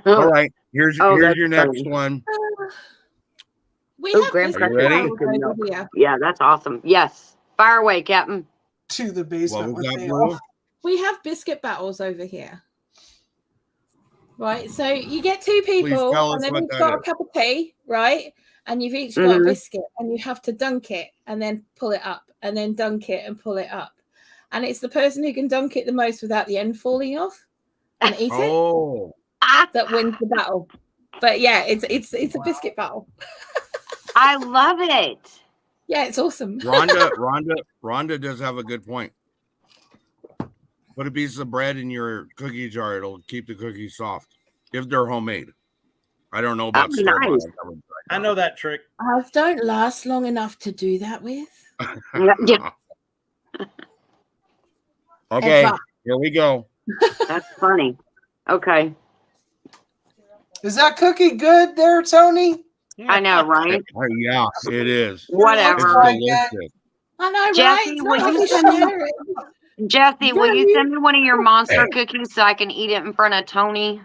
All right. Here's your next one. We Oh, have Grandpa, biscuit ready? battles over here. Yeah, that's awesome. Yes. Fire away, Captain. To the basement. What was with that, Dale. Blue? We have biscuit battles over here. Right, so you get two Please people, tell us and then what you've that got a is. cup of tea, right? And you've each got a biscuit, and you have to dunk it and then pull it up, and then dunk it and pull it up. And it's the person who can dunk it the most without the end falling off and eat Oh. it that wins the battle. But yeah, it's a biscuit battle. I love it. Yeah, it's awesome. Rhonda does have a good point. Put a piece of bread in your cookie jar. It'll keep the cookies soft if they're homemade. I don't know about store-bought. Nice. I know that trick. Ours don't last long enough to do that with. Yeah. Okay, Ever. here we go. That's funny. Okay. Is that cookie good there, Tony? I know, right? Yeah, it is. It's Whatever. delicious. I know, Jesse, right? It's will not you like send me- share it. Jesse, will you send me one of your monster cookies so I can eat it in front of Tony?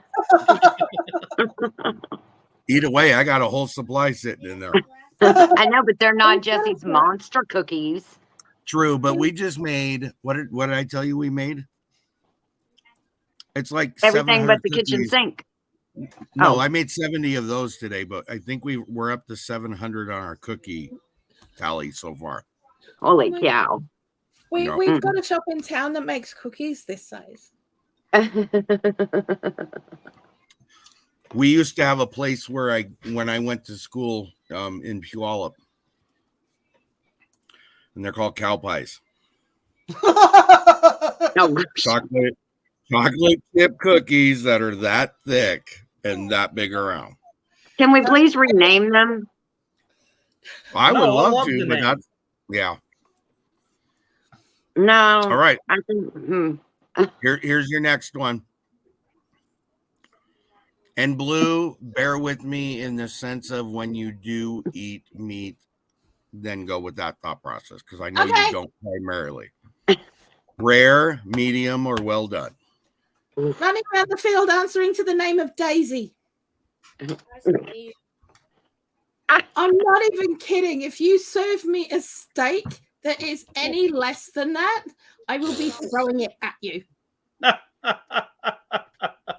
Either way, I got a whole supply sitting in there. I know, but they're not Jesse's monster cookies. True, but we just made what did I tell you we made? It's like Everything 700 but the kitchen cookies. sink. No, Oh. I made 70 of those today, but I think we're up to 700 on our cookie tally so far. Holy cow. We've got a shop in town that makes cookies this size. We used to have a place where when I went to school in Puyallup, and they're called cow pies. No. Chocolate chip cookies that are that thick and that big around. Can we please rename them? I would No, I love love to, the but name. that's yeah. No. All right. I think, Here's your next one. And Blue, bear with me in the sense of when you do eat meat, then go with that thought process because I know Okay. you don't primarily. Rare, medium, or well done. Running around the field answering to the name of Daisy. I'm not even kidding. If you serve me a steak that is any less than that, I will be throwing it at you.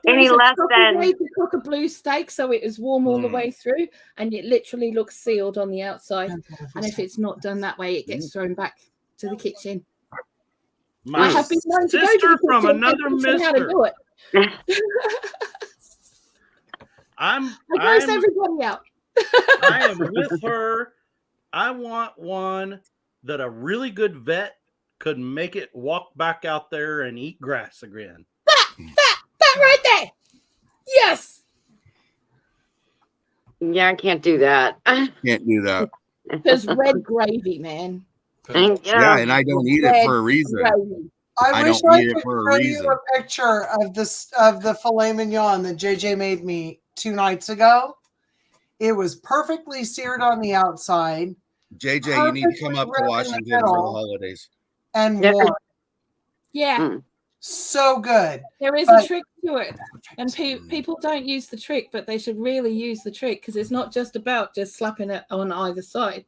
Any There's a less proper than- way to cook a blue steak so it is warm all the way through, and it literally looks sealed on the outside. And if it's not done that way, it gets thrown back to the kitchen. My I have been known to go to sister the from kitchen another and teach them how to mister. do it. I gross everybody out. I am with her. I want one that a really good vet could make it walk back out there and eat grass again. That right there. Yes. Yeah, I can't do that. Can't do that. There's red gravy, man. Yeah, and I don't eat it for a reason. Gravy. I wish don't I eat it could for a show reason. you a picture of the filet mignon that JJ made me 2 nights ago. It was perfectly seared on the outside. JJ, you need to come up to Perfectly Washington ripped in the for the middle. holidays. And Yeah. warm. Yeah, So good. there is But- a trick to it. And people don't use the trick, but they should really use the trick because it's not just about just slapping it on either side.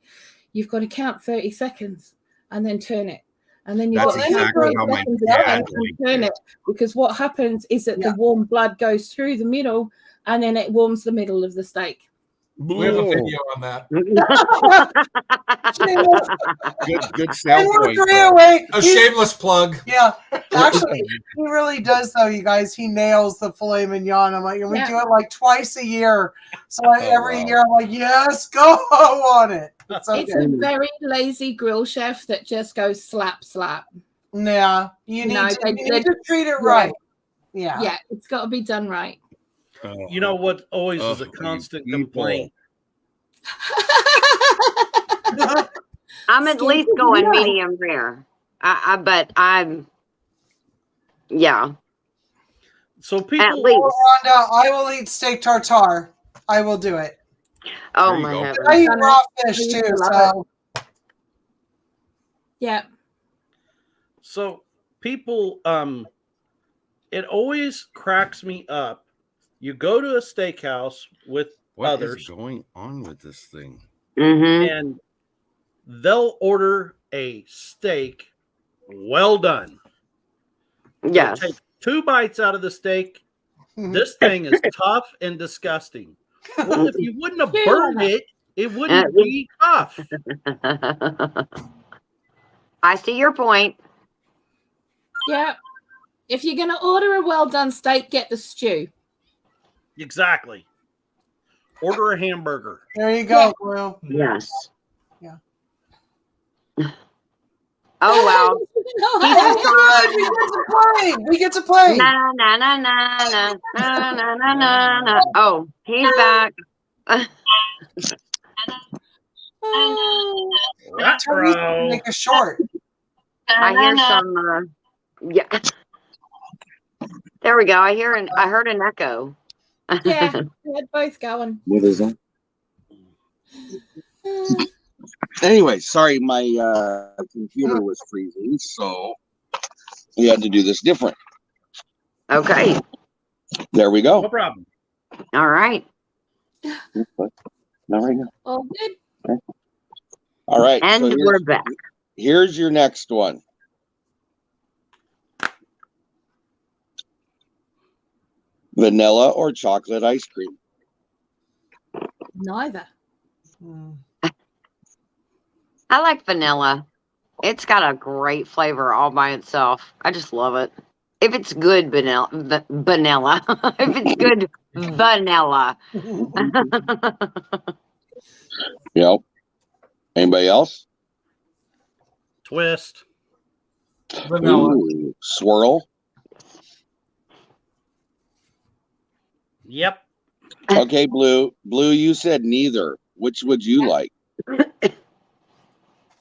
You've got to count 30 seconds and then turn it. And then you've That's got exactly how my dad and turn it, because what happens is that the warm blood goes through the middle and then it warms the middle of the steak. We have a video on that. Good sell point. A shameless plug. Yeah, actually, he really does, though, you guys. He nails the filet mignon. I'm like, and we do it like twice a year. So every year, I'm like, yes, go on it. It's a very lazy grill chef that just goes slap, slap. Yeah, you need to treat it right. Yeah, it's got to be done right. You know what always is a constant complaint? I'm at least going medium rare. But I'm, So people, at least. Rhonda, I will eat steak tartare. I will do it. Oh my heavens! I eat raw fish too. So yeah. So people, it always cracks me up. You go to a steakhouse with others. What is going on with this thing? And they'll order a steak well done. Yes. Take 2 bites out of the steak. This thing is tough and disgusting. Well, if you wouldn't have burned it, it wouldn't be tough. I see your point. Yeah. If you're going to order a well done steak, get the stew. Exactly. Order a hamburger. There you go, Bloo. Yes. Yeah. Oh wow. We get to play. Na na na na na na na na na na. Oh, he's back. Make a short. I hear some. Yeah. There we go. I heard an echo. Yeah, we had both going. What is that? Anyway, sorry, my computer was freezing, so we had to do this different. Okay. There we go. No problem. All right. Not right now. All good. Okay. All right. And so we're back. Here's your next one. Vanilla or chocolate ice cream? Neither. I like vanilla. It's got a great flavor all by itself. I just love it. If it's good vanilla. If it's good vanilla. Yep. Anybody else? Twist. Vanilla. Ooh, swirl. Yep. Okay, Blue. Blue, you said neither. Which would you like?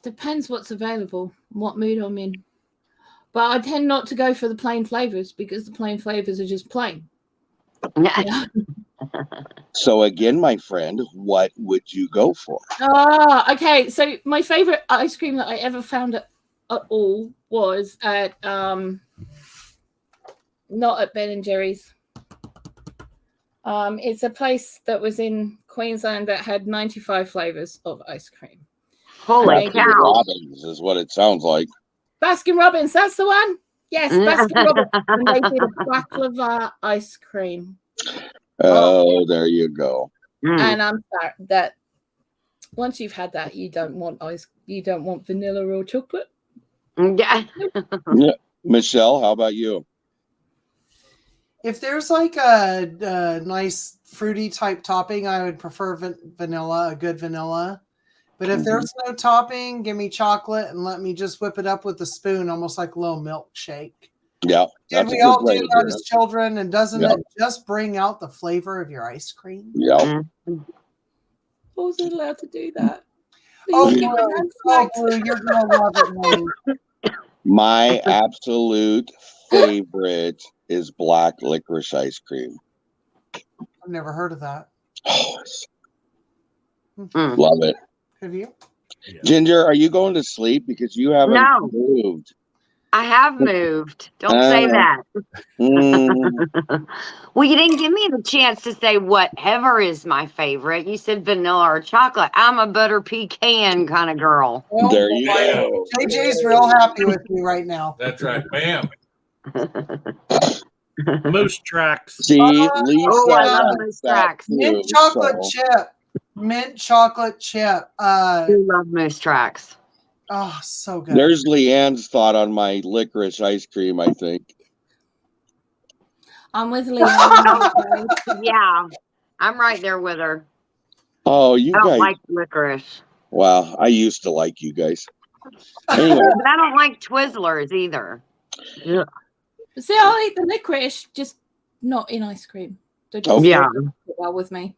Depends what's available, what mood I'm in. But I tend not to go for the plain flavors because the plain flavors are just plain. Yeah. So again, my friend, what would you go for? Okay. So my favorite ice cream that I ever found at all was at not at Ben and Jerry's. It's a place that was in Queensland that had 95 flavors of ice cream. Holy cow. Robbins is what it sounds like. Baskin Robbins, that's the one. Yes, Baskin Robbins. And they did a baklava ice cream. Oh, there you go. And I'm sorry that once you've had that, you don't want vanilla or chocolate. Yeah. Yeah. Michelle, how about you? If there's like a nice fruity type topping, I would prefer vanilla, a good vanilla. But if there's no topping, give me chocolate and let me just whip it up with a spoon, almost like a little milkshake. Yeah. Did we all do that as children? And doesn't it just bring out the flavor of your ice cream? Yeah. I wasn't allowed to do that. Oh, you're going to love it, Mommy. My absolute favorite is black licorice ice cream. I've never heard of that. Oh, love it. Have you? Ginger, are you going to sleep because you haven't moved? I have moved. Don't say that. Well, you didn't give me the chance to say whatever is my favorite. You said vanilla or chocolate. I'm a butter pecan kind of girl. Oh, There you boy. go. JJ's real happy with you right now. That's right. Bam. Moose tracks. See, Lisa. Oh, I love likes moose that tracks. too, Mint chocolate so- chip. Mint chocolate chip. I love moose tracks. Oh, so good. There's Leanne's thought on my licorice ice cream, I think. I'm with Leanne. Yeah, I'm right there with her. Oh, you I don't guys. like licorice. Wow, I used to like you guys. Anyway, But I don't like Twizzlers either. Ugh. See, I'll eat the licorice, just not in ice cream. They just Okay. Yeah. don't fit well with me.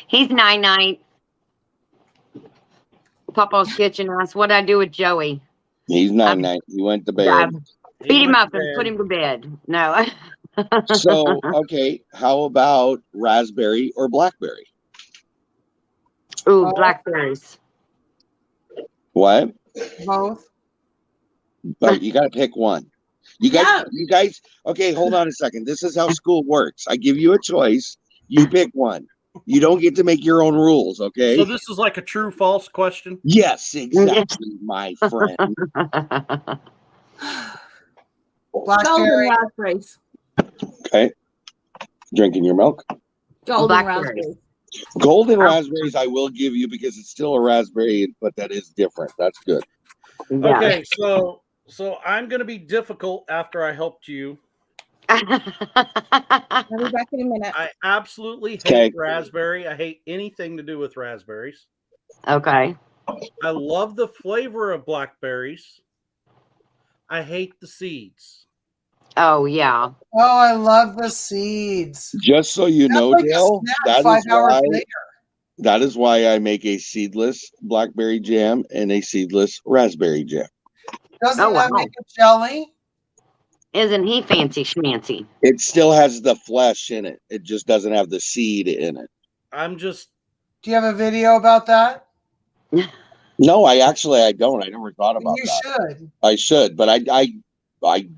He's night. Papa's Kitchen asked what I do with Joey. he's 9-9. He went to bed. I beat him went up to and bed. put him to bed. No. So, okay, how about raspberry or blackberry? Ooh, blackberries. What? Both. But you got to pick one. You guys. Okay, hold on a second. This is how school works. I give you a choice. You pick one. You don't get to make your own rules. Okay. So this is like a true false question. Yes, exactly, my friend. Golden Blackberry. raspberries. Okay. Drinking your milk. Golden Blackberries. raspberries. Golden raspberries, I will give you because it's still a raspberry, but that is different. That's good. Yeah. Okay, so I'm gonna be difficult after I helped you. I'll be back in a minute. I absolutely hate Okay. raspberry. I hate anything to do with raspberries. Okay. I love the flavor of blackberries. I hate the seeds. Oh yeah. Oh, I love the seeds. Just so you That's know, like a Dale, snack 5 hours later. that is why I make a seedless blackberry jam and a seedless raspberry jam. Doesn't Oh, that wow. make it jelly? Isn't he fancy schmancy? It still has the flesh in it. It just doesn't have the seed in it. I'm just Do you have a video about that? No, I don't. I never thought about You that. should. I should, but I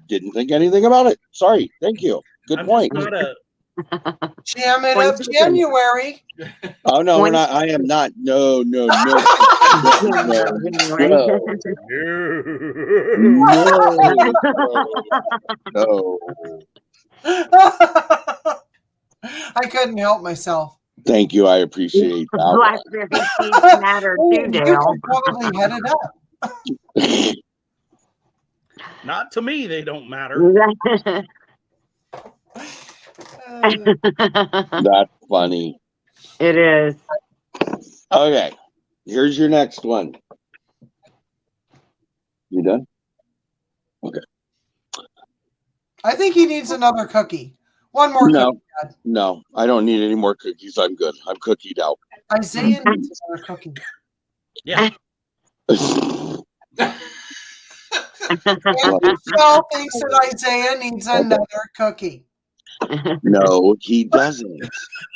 didn't think anything about it. Sorry. Thank you. Good I'm point. just not a Jam it Point up taken. January. Oh no, we're Point- not. I am not. No. No. No. I couldn't help myself. Thank you. I appreciate that. Blackberry seeds matter Oh, too, you Dale. could probably head it up. not to me. They don't matter. That's funny. It is. Okay. Here's your next one. You done? I think he needs another cookie. One more No. cookie. Dad. No, I don't need any more cookies. I'm good. I'm cookied out. Isaiah needs another cookie. Yeah. And Michelle thinks that Isaiah needs another cookie. No, he doesn't.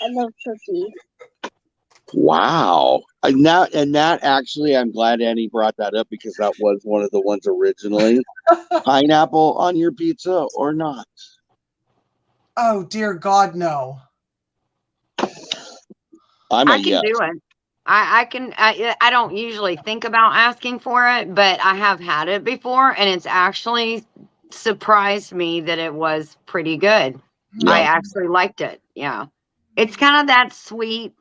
I love cookies. Wow. And that actually, I'm glad Annie brought that up because that was one of the ones originally. Pineapple on your pizza or not? Oh, dear God, no. I'm a I can yes. do it. I don't usually think about asking for it, but I have had it before, and it's actually surprised me that it was pretty good. Yeah. I actually liked it. Yeah. It's kind of that sweet,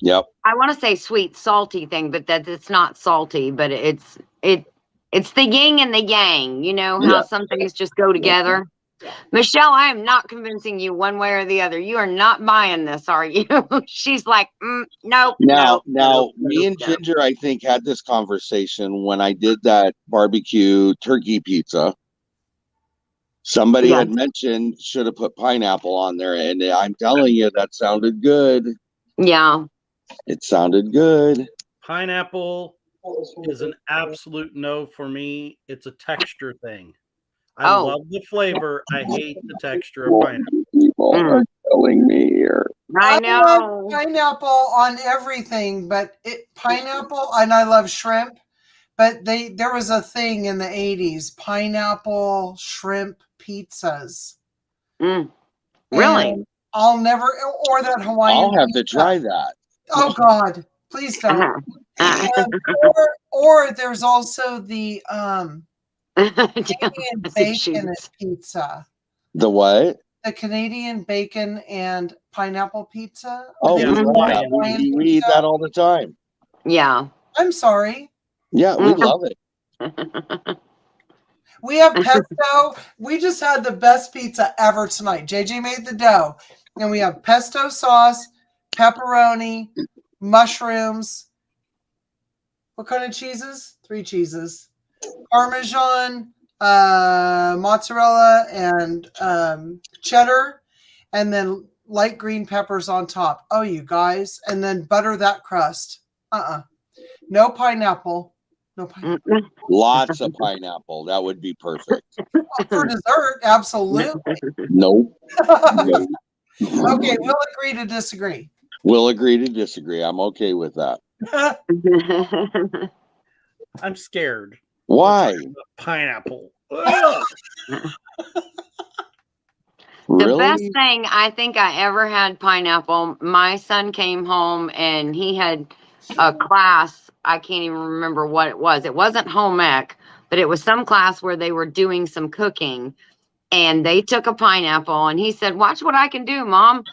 Yep. I want to say sweet, salty thing, but that it's not salty, but it's the yin and the yang. You know how Yeah. some things just go together. Michelle, I am not convincing you one way or the other. You are not buying this, are you? She's like, nope. Now, nope, me and nope. Ginger, I think, had this conversation when I did that barbecue turkey pizza. Somebody Yeah. had mentioned should have put pineapple on there, and I'm telling you, that sounded good. Yeah. It sounded good. Pineapple is an absolute no for me. It's a texture thing. I Oh. love the flavor. I hate the texture of pineapple. People are telling me here. I love know. pineapple on everything, but pineapple, and I love shrimp, but there was a thing in the 80s, pineapple shrimp pizzas. Really? And I'll never, or that Hawaiian I'll have to pizza. try that. Oh God, please don't. Or there's also the Canadian bacon and pizza. The what? The Canadian bacon and pineapple pizza. Oh, Yeah, we love that. Hawaiian We eat that all the time. Yeah. I'm sorry. Yeah, we love it. We have pesto. We just had the best pizza ever tonight. JJ made the dough. And we have pesto sauce, pepperoni, mushrooms. What kind of cheeses? 3 cheeses. Parmesan, mozzarella, and cheddar. And then light green peppers on top. Oh, you guys. And then butter that crust. No pineapple. No pineapple. Lots of pineapple. That would be perfect. For dessert, absolutely. Nope. Nope. Okay, we'll agree to disagree. We'll agree to disagree. I'm okay with that. I'm scared. Why? Pineapple. The Really? best thing I think I ever had pineapple, my son came home and he had a class. I can't even remember what it was. It wasn't home ec, but it was some class where they were doing some cooking and they took a pineapple and he said, "Watch what I can do, Mom."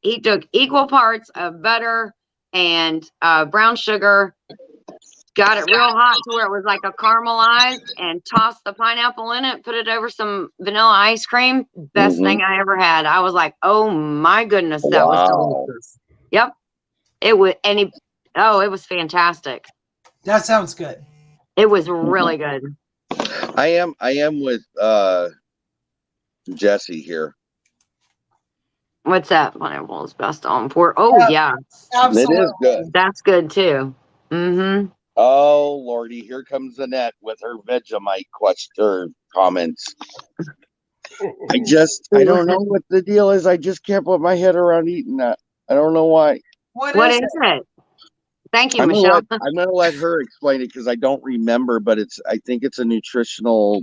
He took equal parts of butter and brown sugar, got it real hot to where it was like a caramelized, and tossed the pineapple in it, put it over some vanilla ice cream. Best thing I ever had. I was like, oh my goodness, that was delicious. Yep. It was, it was fantastic. That sounds good. It was really good. I am with Jesse here. What's that? Pineapple is best on pork. Oh yeah. Absolutely. It is good. That's good too. Mm-hmm. Oh Lordy, here comes Annette with her Vegemite comments. I don't know what the deal is. I just can't put my head around eating that. I don't know why. What is it? Thank you, I'm Michelle. gonna let her explain it because I don't remember, but I think it's a nutritional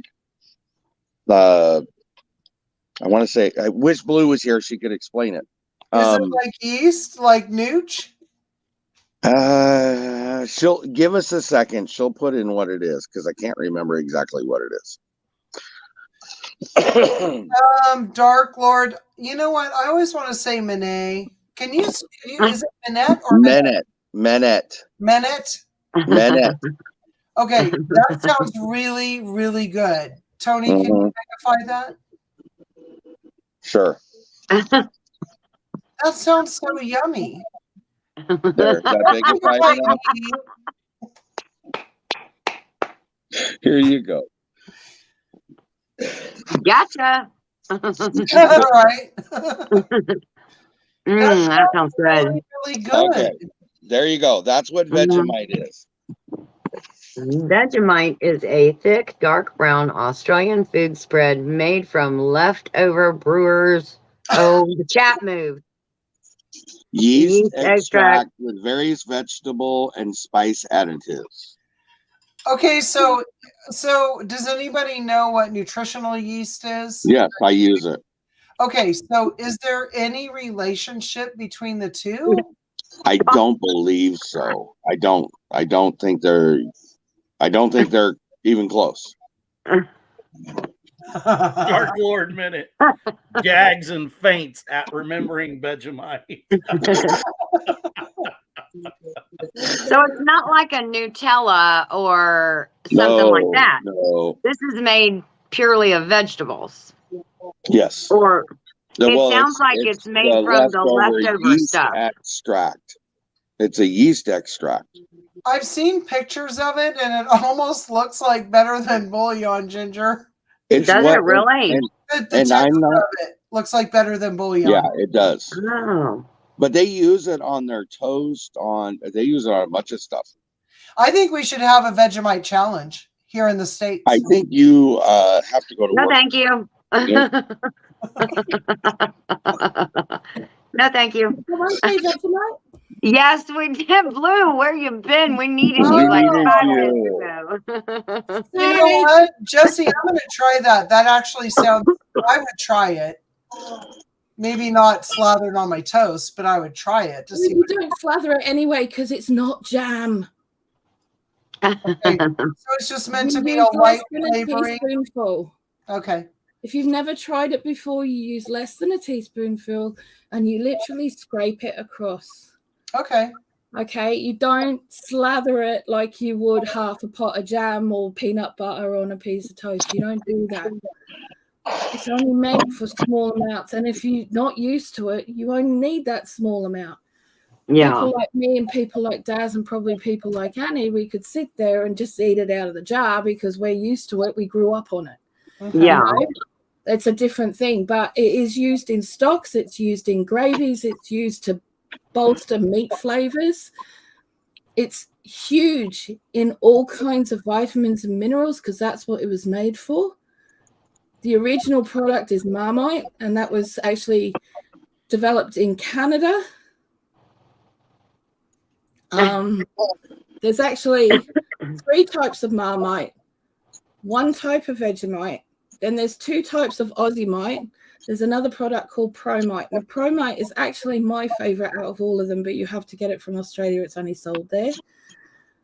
I want to say, I wish Blue was here. She could explain it. Is it like yeast, like nooch? She'll give us a second. She'll put in what it is because I can't remember exactly what it is. Dark Lord. You know what? I always want to say Manet. Can you? Is it Manette or Menet? Menet. Okay, that sounds really, really good. Tony, can you magnify that? Sure. That sounds so yummy. There, that Here you go. Gotcha. All right. That sounds good. Really, really good. Okay. There you go. That's what Vegemite is. Vegemite is a thick, dark brown Australian food spread made from leftover brewers. Oh, the chat moved. Yeast extract with various vegetable and spice additives. Okay, so does anybody know what nutritional yeast is? Yes, I use it. Okay, so is there any relationship between the two? I don't believe so. I don't think they're even close. Dark Lord Minute gags and faints at remembering Vegemite. So it's not like a Nutella or something like that. No. This is made purely of vegetables. Yes. Or it sounds like it's made from the leftover stuff. Extract. It's a yeast extract. I've seen pictures of it, and it almost looks like better than bouillon, Ginger. Does it really? The texture of it looks like better than bouillon. Yeah, it does. Oh. But they use it on their toast. They use it on a bunch of stuff. I think we should have a Vegemite challenge here in the States. I think you have to go to work. No, thank you. Yeah. No, thank you. Someone say Vegemite? Yes, we did. Blue, where you been? We needed We you like needed 5 you. minutes ago. You know what, Jesse? I'm going to try that. That actually sounds. I would try it. Maybe not slathered on my toast, but I would try it to see. You don't slather it anyway because it's not jam. Okay. So it's just meant to be You a use light less than a flavoring. teaspoonful. Okay. If you've never tried it before, you use less than a teaspoonful and you literally scrape it across. Okay. Okay, you don't slather it like you would half a pot of jam or peanut butter on a piece of toast. You don't do that. It's only meant for small amounts. And if you're not used to it, you only need that small amount. Yeah. People like me and people like Daz and probably people like Annie, we could sit there and just eat it out of the jar because we're used to it. We grew up on it. Yeah. You know? It's a different thing, but it is used in stocks. It's used in gravies. It's used to bolster meat flavors. It's huge in all kinds of vitamins and minerals because that's what it was made for. The original product is Marmite, and that was actually developed in Canada. There's actually 3 types of Marmite, 1 type of Vegemite, then there's 2 types of Aussiemite. There's another product called Promite. Now, Promite is actually my favorite out of all of them, but you have to get it from Australia. It's only sold there.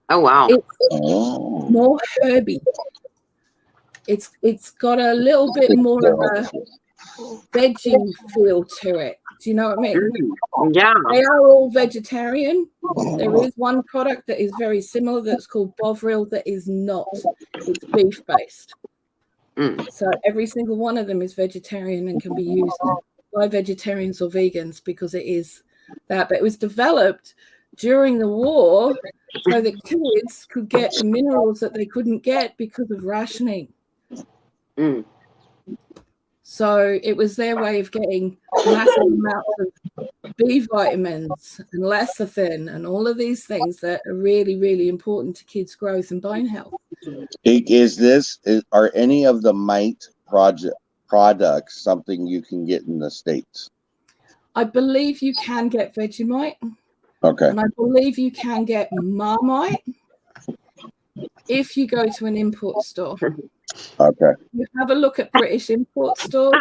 Oh, wow. It's more herby. It's got a little bit more of a veggie feel to it. Do you know what I mean? Yeah. They are all vegetarian. There is one product that is very similar that's called Bovril that is not. It's beef-based. So every single one of them is vegetarian and can be used by vegetarians or vegans because it is that. But it was developed during the war so that kids could get the minerals that they couldn't get because of rationing. So it was their way of getting massive amounts of B vitamins and lecithin and all of these things that are really, really important to kids' growth and bone health. Are any of the Mite products something you can get in the States? I believe you can get Vegemite. Okay. And I believe you can get Marmite if you go to an import store. Okay. You have a look at British import stores.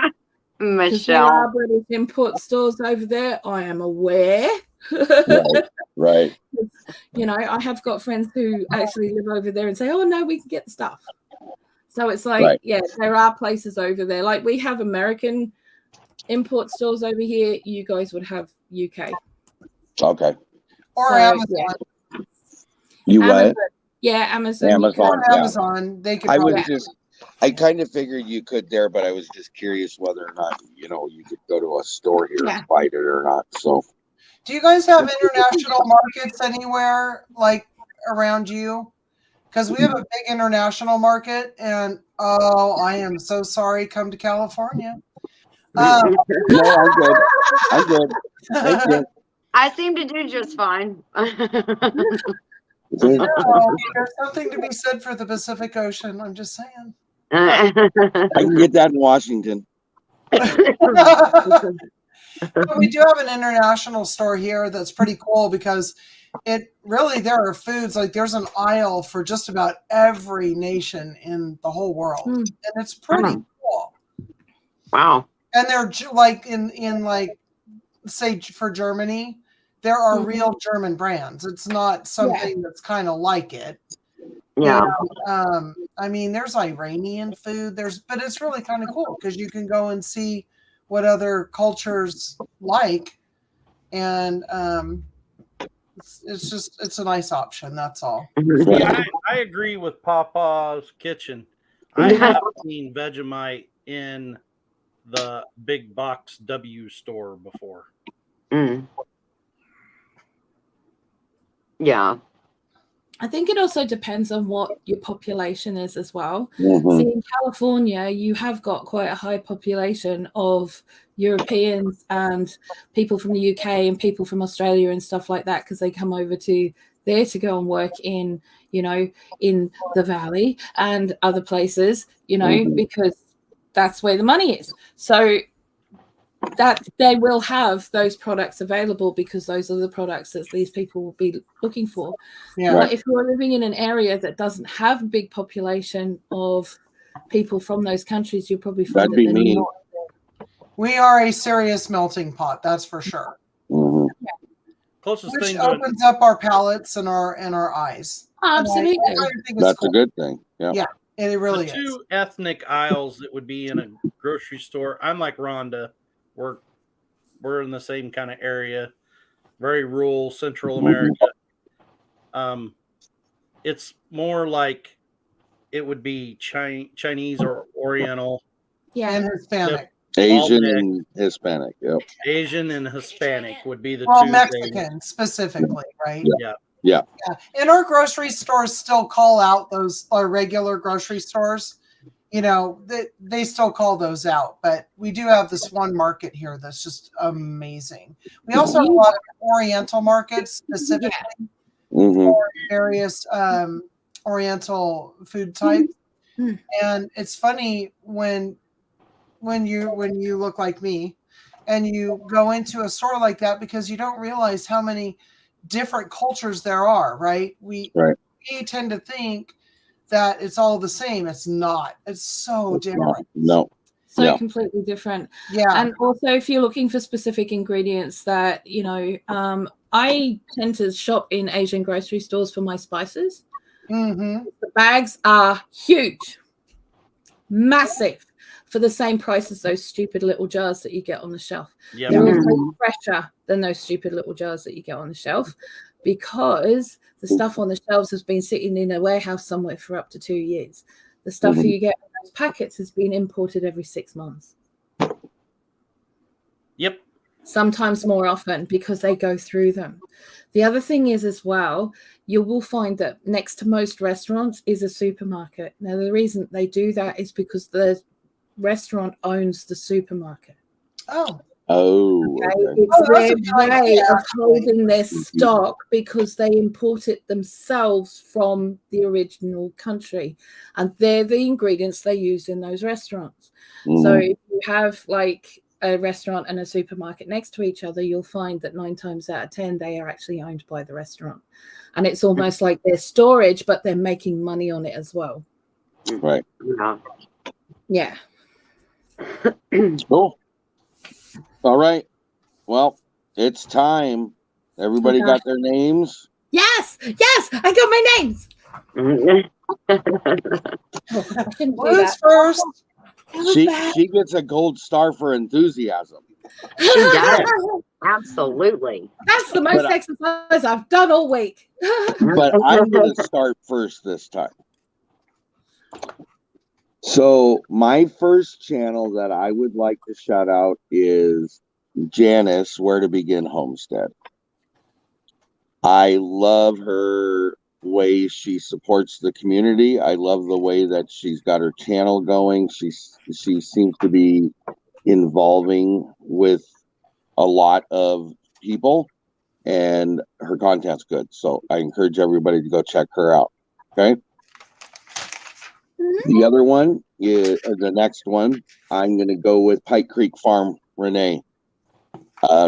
Because there Michelle. are British import stores over there. I am aware. Right. You know, I have got friends who actually live over there and say, oh, no, we can get the stuff. So it's like, yeah, there are places over there. Like we have American import stores over here. You guys would have UK. Okay. Or So, Amazon. yeah. You what? Yeah, Amazon. Amazon. Or Amazon. They could I probably. was I kind of figured you could there, but I was just curious whether or not, you could go to a store here and find it or not. So, do you guys have international markets anywhere like around you? Because we have a big international market, and I am so sorry. Come to California. no, I'm good. I'm good. Thank you. I seem to do just fine. There's something to be said for the Pacific Ocean. I'm just saying. I can get that in Washington. But we do have an international store here that's pretty cool because there are foods, like there's an aisle for just about every nation in the whole world. And it's pretty cool. Wow. And they're like in like, say for Germany, there are real German brands. It's not something that's kind of like it. Yeah. I mean, there's Iranian food. But it's really kind of cool because you can go and see what other cultures like, and it's a nice option. That's all. Yeah, I agree with Papa's Kitchen. I have seen Vegemite in the big box W store before. Yeah. I think it also depends on what your population is as well. See, in California, you have got quite a high population of Europeans and people from the UK and people from Australia and stuff like that because they come over there to go and work in the valley and other places, because that's where the money is. So that they will have those products available because those are the products that these people will be looking for. Yeah. But if you're living in an area that doesn't have a big population of people from those countries, you'll probably find That'd be they're me. not. We are a serious melting pot, that's for sure. Mhm. Closest Which thing to opens up our palates and our eyes. Absolutely. And I think it's That's cool. a good thing. Yeah. Yeah, and it really the is. two ethnic aisles that would be in a grocery store. I'm like Rhonda. We're in the same kind of area, very rural Central America. It's more like it would be Chinese or Oriental, Yeah. And Hispanic. Asian Baltic. and Hispanic. Yep. Asian and Hispanic would be the Well, two. Mexican specifically, right? Yeah. Yeah. And our grocery stores still call out those our regular grocery stores. You know, they still call those out, but we do have this one market here that's just amazing. We also have a lot of Oriental markets specifically Mhm. for various Oriental food types. And it's funny when you look like me and you go into a store like that because you don't realize how many different cultures there are, right? We tend to think that it's all the same. It's not. It's so different. No. So completely different. Yeah. And also if you're looking for specific ingredients that, you know, I tend to shop in Asian grocery stores for my spices. Mm-hmm. The bags are huge, massive, for the same price as those stupid little jars that you get on the shelf. Yep. They're also fresher than those stupid little jars that you get on the shelf because the stuff on the shelves has been sitting in a warehouse somewhere for up to 2 years. The stuff you get in those packets has been imported every 6 months. Yep. Sometimes more often because they go through them. The other thing is as well, you will find that next to most restaurants is a supermarket. Now, the reason they do that is because the restaurant owns the supermarket. Oh. It's their way of holding their stock because they import it themselves from the original country, and they're the ingredients they use in those restaurants. So if you have like a restaurant and a supermarket next to each other, you'll find that 9 times out of 10 they are actually owned by the restaurant, and it's almost like their storage, but they're making money on it as well. Right. Yeah. Cool. All right. Well, it's time. Everybody got their names? Yes, I got my names. Blue's first. She gets a gold star for enthusiasm. She does. Absolutely. That's the most exercise I've done all week. But I'm going to start first this time. So my first channel that I would like to shout out is Janice, Where to Begin Homestead. I love her way she supports the community. I love the way that she's got her channel going. She seems to be involving with a lot of people, and her content's good. So I encourage everybody to go check her out. Okay. The other one is the next one. I'm going to go with Pike Creek Farm, Renee.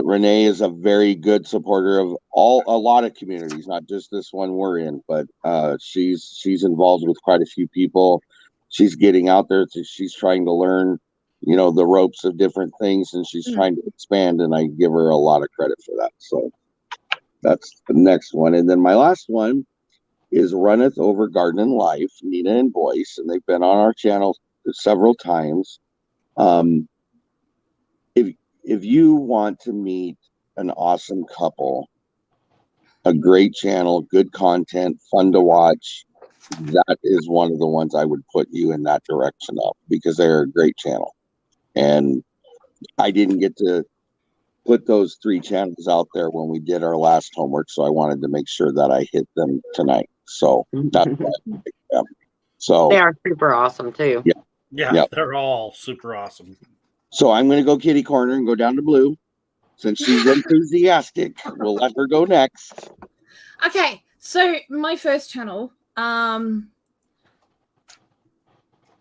Renee is a very good supporter of a lot of communities, not just this one we're in, but she's involved with quite a few people. She's getting out there. She's trying to learn, you know, the ropes of different things, and she's trying to expand, and I give her a lot of credit for that. So that's the next one. And then my last one is Runneth Over Garden and Life, Nina and Boyce, and they've been on our channel several times. If you want to meet an awesome couple, a great channel, good content, fun to watch, that is one of the ones I would put you in that direction of, because they're a great channel. And I didn't get to put those 3 channels out there when we did our last homework, so I wanted to make sure that I hit them tonight. So that's why I picked them. So they are super awesome too. Yeah, they're all super awesome. So I'm going to go kitty corner and go down to Blue. Since she's enthusiastic, we'll let her go next. Okay, so my first channel,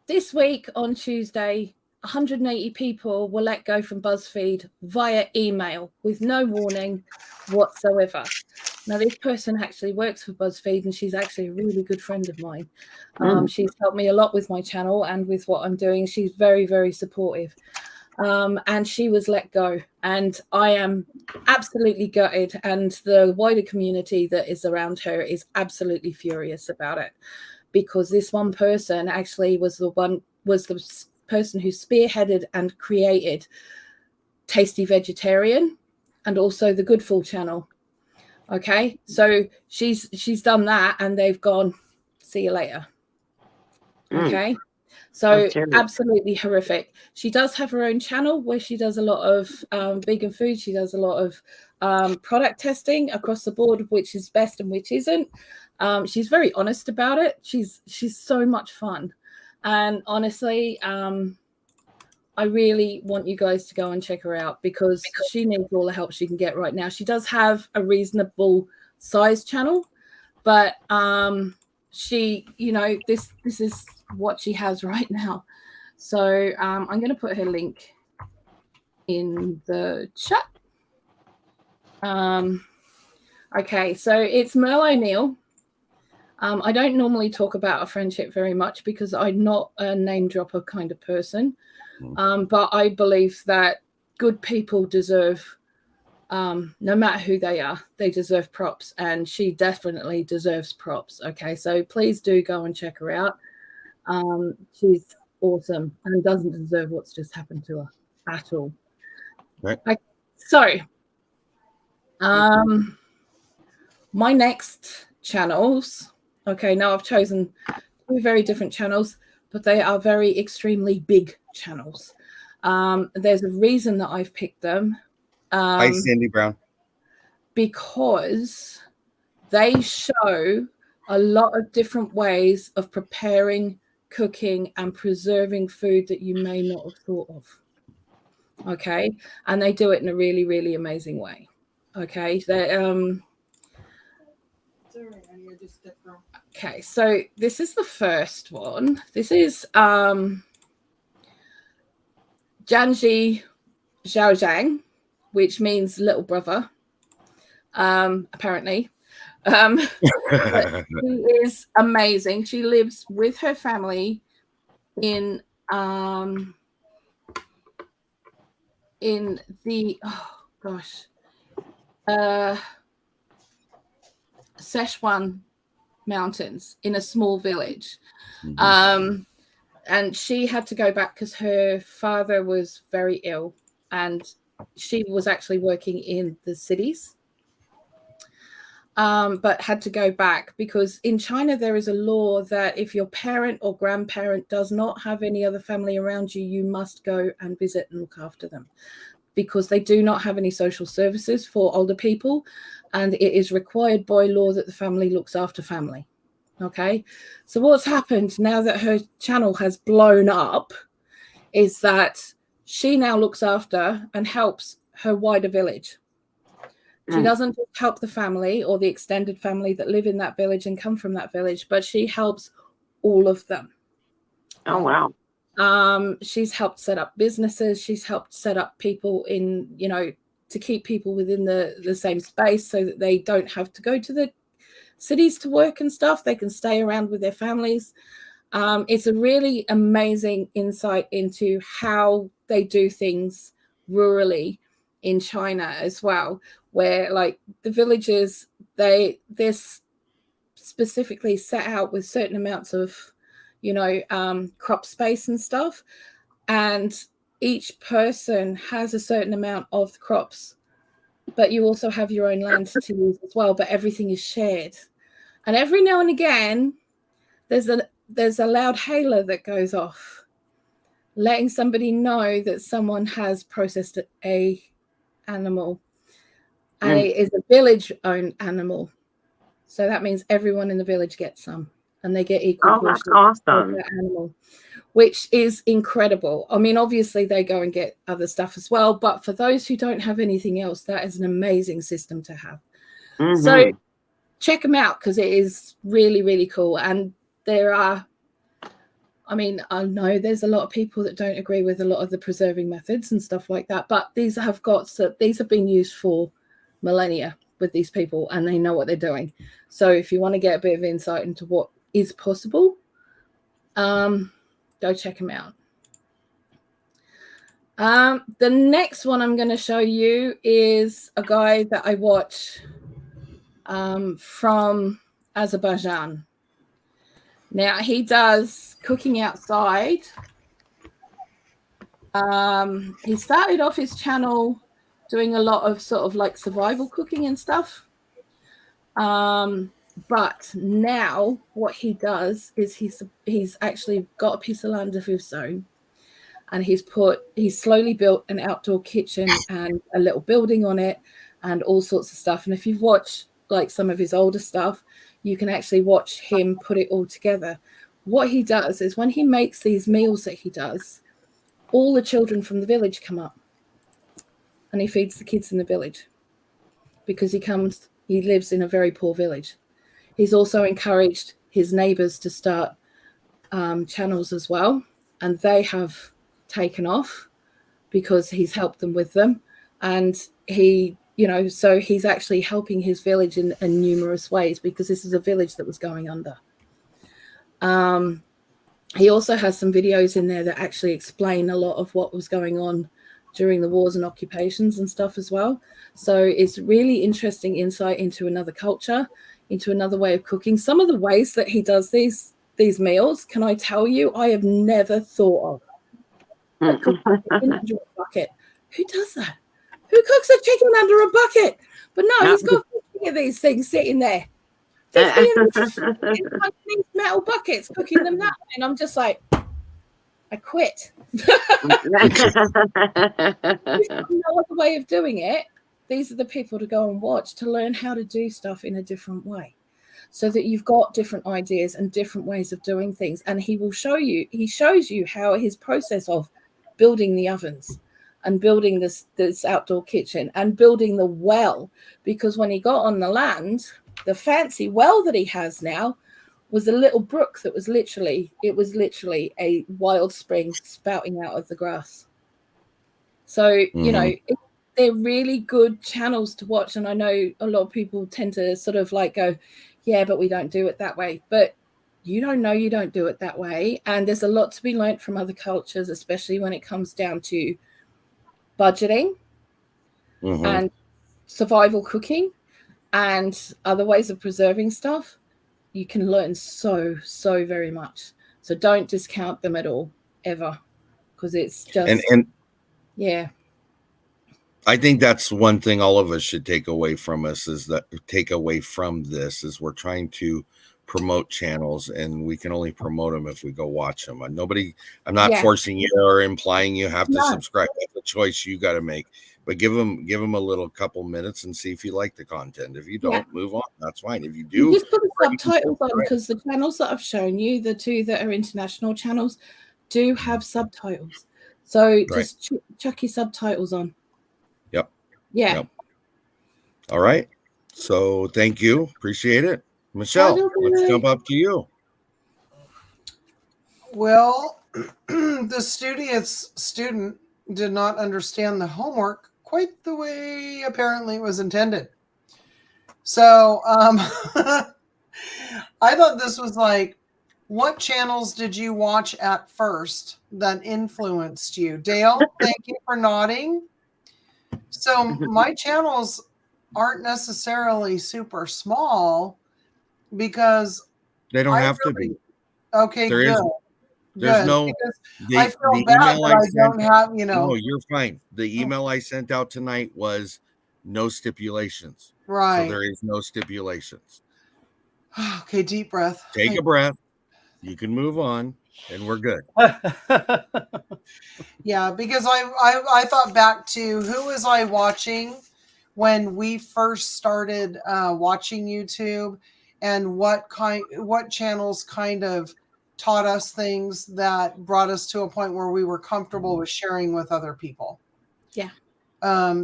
this week on Tuesday, 180 people were let go from BuzzFeed via email with no warning whatsoever. Now, this person actually works for BuzzFeed, and she's actually a really good friend of mine. She's helped me a lot with my channel and with what I'm doing. She's very, very supportive. And she was let go. And I am absolutely gutted. And the wider community that is around her is absolutely furious about it, because this one person actually was the person who spearheaded and created Tasty Vegetarian and also the Goodful channel. Okay, so she's done that, and they've gone, see you later. Okay, so absolutely horrific. She does have her own channel where she does a lot of vegan food. She does a lot of product testing across the board, which is best and which isn't. She's very honest about it. She's so much fun, and honestly, I really want you guys to go and check her out, because she needs all the help she can get right now. She does have a reasonable size channel, but she, this is what she has right now. So I'm going to put her link in the chat. Okay, so it's Merle O'Neill. I don't normally talk about a friendship very much because I'm not a name dropper kind of person. But I believe that good people deserve, no matter who they are, they deserve props, and she definitely deserves props. Okay, so please do go and check her out. She's awesome and doesn't deserve what's just happened to her at all. Right. So, my next channels. Okay, now I've chosen two very different channels, but they are very extremely big channels. There's a reason that I've picked them. Hi, Sandy Brown. Because they show a lot of different ways of preparing, cooking, and preserving food that you may not have thought of. Okay, and they do it in a really, really amazing way. Okay, okay, so this is the first one. This is Janji Zhaozhang, which means little brother, apparently. She is amazing. She lives with her family in the Sichuan mountains in a small village. And she had to go back because her father was very ill, and she was actually working in the cities, but had to go back because in China there is a law that if your parent or grandparent does not have any other family around you, you must go and visit and look after them, because they do not have any social services for older people, and it is required by law that the family looks after family. Okay, so what's happened now that her channel has blown up is that she now looks after and helps her wider village. She doesn't just help the family or the extended family that live in that village and come from that village, but she helps all of them. Oh, wow. She's helped set up businesses. She's helped set up people in, to keep people within the same space so that they don't have to go to the cities to work and stuff. They can stay around with their families. It's a really amazing insight into how they do things rurally in China as well, where like the villages, they're specifically set out with certain amounts of, crop space and stuff. And each person has a certain amount of the crops, but you also have your own land to use as well, but everything is shared. And every now and again, there's a loud hailer that goes off, letting somebody know that someone has processed a animal, and it is a village-owned animal. So that means everyone in the village gets some, and they get equal portions of that animal, which is incredible. I mean, obviously they go and get other stuff as well, but for those who don't have anything else, that is an amazing system to have. So check them out because it is really, really cool. And there are, I mean, I know there's a lot of people that don't agree with a lot of the preserving methods and stuff like that, but these have been used for millennia with these people, and they know what they're doing. So if you want to get a bit of insight into what is possible, go check them out. The next one I'm going to show you is a guy that I watch from Azerbaijan. Now, he does cooking outside. He started off his channel doing a lot of sort of like survival cooking and stuff. But now what he does is he's actually got a piece of land of his own, and he's slowly built an outdoor kitchen and a little building on it and all sorts of stuff. And if you've watched like some of his older stuff, you can actually watch him put it all together. What he does is when he makes these meals that he does, all the children from the village come up and he feeds the kids in the village because he lives in a very poor village. He's also encouraged his neighbors to start channels as well, and they have taken off because he's helped them with them. And so he's actually helping his village in numerous ways, because this is a village that was going under. He also has some videos in there that actually explain a lot of what was going on during the wars and occupations and stuff as well. So it's really interesting insight into another culture, into another way of cooking. Some of the ways that he does these meals, can I tell you, I have never thought of. Cooking under a bucket. Who does that? Who cooks a chicken under a bucket? But no, he's got 50 of these things sitting there. 50 of these metal buckets, cooking them that way. And I'm just like, I quit. There's no other way of doing it. These are the people to go and watch, to learn how to do stuff in a different way, so that you've got different ideas and different ways of doing things. And he shows you how his process of building the ovens and building this outdoor kitchen and building the well, because when he got on the land, the fancy well that he has now was a little brook that was literally a wild spring spouting out of the grass. So, they're really good channels to watch. And I know a lot of people tend to sort of like go, yeah, but we don't do it that way. But you don't know you don't do it that way. And there's a lot to be learned from other cultures, especially when it comes down to budgeting and survival cooking and other ways of preserving stuff. You can learn so very much. So don't discount them at all, ever, because it's just yeah. I think that's one thing all of us should take away from this is we're trying to promote channels, and we can only promote them if we go watch them. I'm not forcing you or implying you have to subscribe. That's a choice you got to make. But give them a little couple minutes and see if you like the content. If you don't, move on. That's fine. If you do, you just put the subtitles on, because the channels that I've shown you, the two that are international channels, do have subtitles. So just chuck your subtitles on. Yep. Yeah. Yep. All right. So thank you. Appreciate it. Michelle, let's jump up to you. Well, the student did not understand the homework quite the way apparently it was intended. So I thought this was like, what channels did you watch at first that influenced you? Dale, thank you for nodding. So my channels aren't necessarily super small, because they don't have to be. Okay, good. There's no. I feel bad that I don't have, No, you're fine. The email I sent out tonight was no stipulations. Right. So there is no stipulations. Okay, deep breath. Take a breath. You can move on, and we're good. Yeah, because I thought back to who was I watching when we first started watching YouTube, and what channels kind of taught us things that brought us to a point where we were comfortable with sharing with other people. Yeah.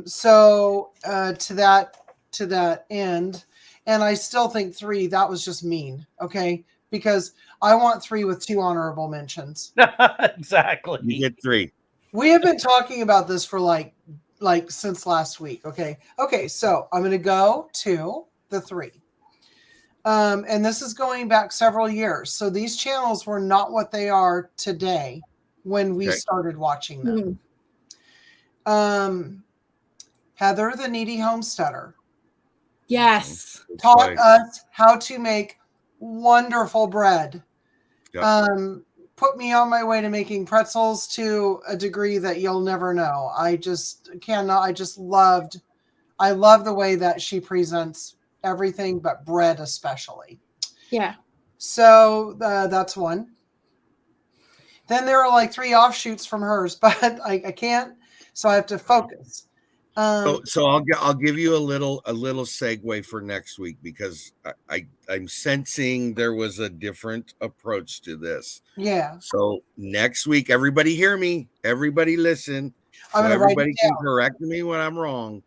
So to that end, and I still think 3, that was just mean. Okay. because I want 3 with 2 honorable mentions. Exactly. You get 3. We have been talking about this for like since last week. Okay, so I'm going to go to the 3. And this is going back several years. So these channels were not what they are today when we started watching them. Heather, the Needy Homesteader. Yes. Taught us how to make wonderful bread. Yep. Put me on my way to making pretzels to a degree that you'll never know. I just cannot. I love the way that she presents everything, but bread especially. Yeah. So that's one. Then there are like 3 offshoots from hers, but I can't. So I have to focus. So I'll give you a little segue for next week, because I'm sensing there was a different approach to this. Yeah. So next week, everybody hear me. Everybody listen. So I'm gonna write it everybody can down. correct me when I'm wrong.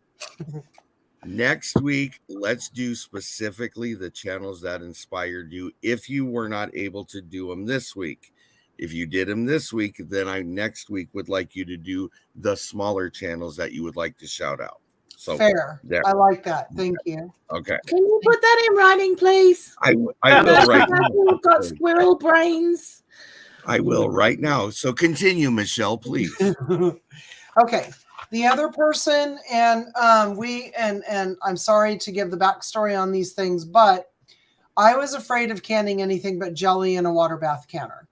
Next week, let's do specifically the channels that inspired you. If you were not able to do them this week, if you did them this week, then I next week would like you to do the smaller channels that you would like to shout out. So fair. I like that. Thank you. Okay. Can you put that in writing, please? I will right now. We've got squirrel brains. I will right now. So continue, Michelle, please. Okay. The other person, and and I'm sorry to give the backstory on these things, but I was afraid of canning anything but jelly in a water bath canner.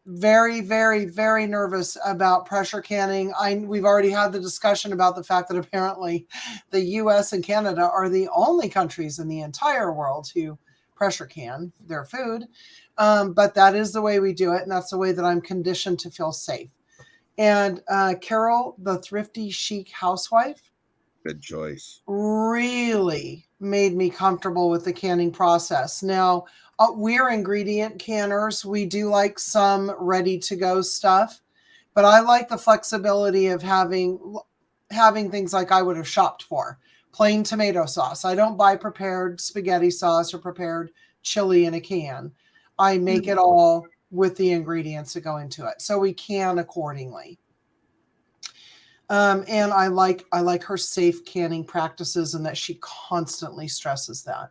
Very, very, very nervous about pressure canning. We've already had the discussion about the fact that apparently the US and Canada are the only countries in the entire world who pressure can their food. But that is the way we do it, and that's the way that I'm conditioned to feel safe. And Carol, the thrifty chic housewife, good choice, really made me comfortable with the canning process. Now, we're ingredient canners. We do like some ready to go stuff, but I like the flexibility of having things like I would have shopped for. Plain tomato sauce. I don't buy prepared spaghetti sauce or prepared chili in a can. I make it all with the ingredients that go into it, so we can accordingly. And I like her safe canning practices, and that she constantly stresses that.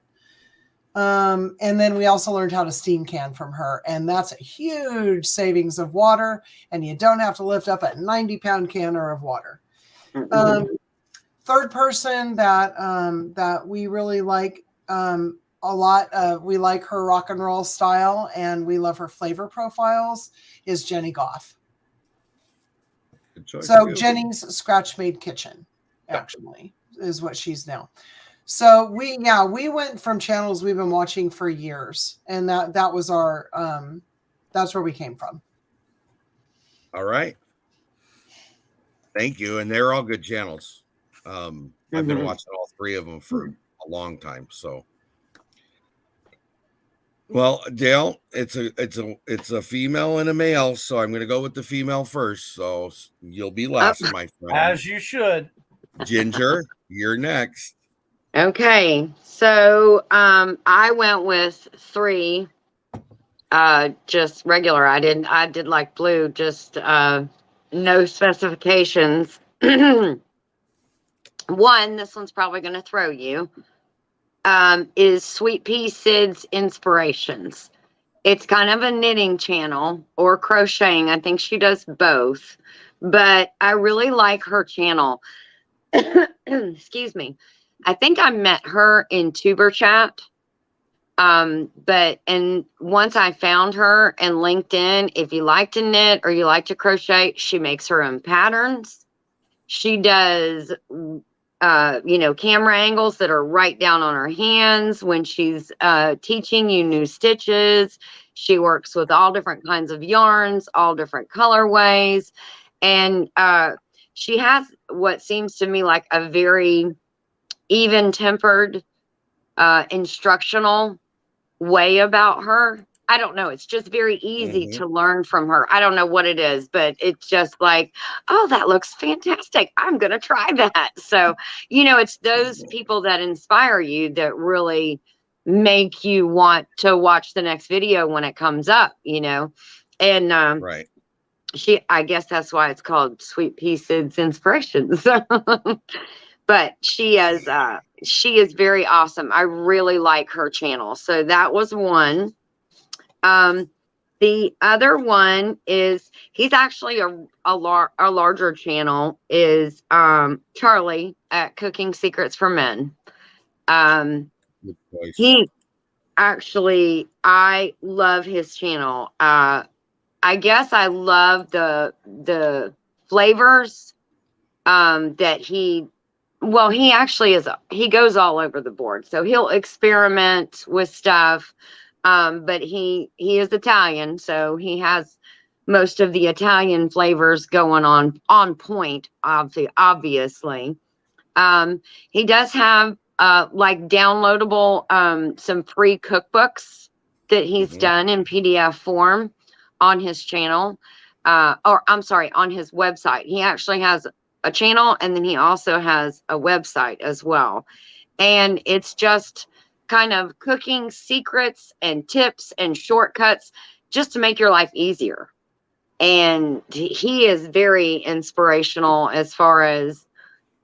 And then we also learned how to steam can from her, and that's a huge savings of water, and you don't have to lift up a 90-pound canner of water. Third person that we really like a lot, we like her rock and roll style, and we love her flavor profiles, is Jenny Goff. Good choice. So Good. Jenny's Scratch Made Kitchen, actually, is what she's now. So we went from channels we've been watching for years, and that was our that's where we came from. All right. Thank you. And they're all good channels. I've been watching all 3 of them for a long time. So, well, Dale, it's a female and a male, so I'm going to go with the female first. So you'll be last, my friend. As you should. Ginger, you're next. Okay, so I went with 3, just regular. I did like Blue, just no specifications. One, this one's probably going to throw you, is Sweet Pea Sid's Inspirations. It's kind of a knitting channel or crocheting. I think she does both, but I really like her channel. Excuse me. I think I met her in Tuber Chat. And once I found her and LinkedIn, if you like to knit or you like to crochet, she makes her own patterns. She does, camera angles that are right down on her hands when she's teaching you new stitches. She works with all different kinds of yarns, all different colorways. And she has what seems to me like a very even-tempered, instructional way about her. I don't know. It's just very easy to learn from her. I don't know what it is, but it's just like, oh, that looks fantastic. I'm going to try that. So, it's those people that inspire you that really make you want to watch the next video when it comes up, you know. And Right. I guess that's why it's called Sweet Pea Sid's Inspirations. But she is very awesome. I really like her channel. So that was one. The other one is, he's actually a larger channel, is Charlie at Cooking Secrets for Men. Good choice. He actually, I love his channel. I guess I love the flavors that he actually he goes all over the board. So he'll experiment with stuff. But he is Italian, so he has most of the Italian flavors going on point, obviously. He does have like downloadable some free cookbooks that he's done in PDF form on his channel, or I'm sorry, on his website. He actually has a channel, and then he also has a website as well. And it's just kind of cooking secrets and tips and shortcuts just to make your life easier. And he is very inspirational as far as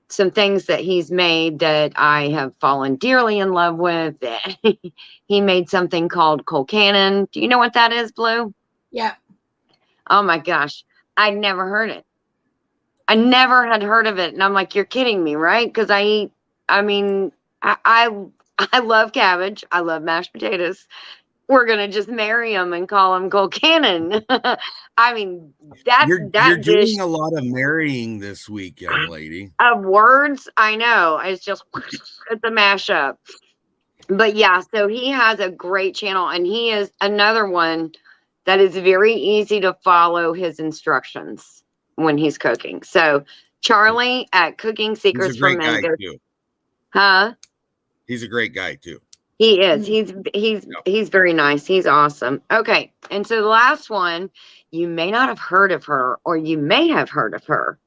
some things that he's made that I have fallen dearly in love with. He made something called Colcannon. Do you know what that is, Blue? Yeah. Oh my gosh. I'd never heard it. I never had heard of it. And I'm like, you're kidding me, right? Because I love cabbage. I love mashed potatoes. We're going to just marry them and call them Colcannon. I mean, You're that dish doing a lot of marrying this week, young lady. of words. I know. It's just, it's a mashup. But yeah, so he has a great channel, and he is another one that is very easy to follow his instructions when he's cooking. So Charlie at Cooking Secrets He's a for great Men. guy too. Huh? He's a great guy too. He is. He's very nice. He's awesome. Okay. And so the last one, you may not have heard of her, or you may have heard of her.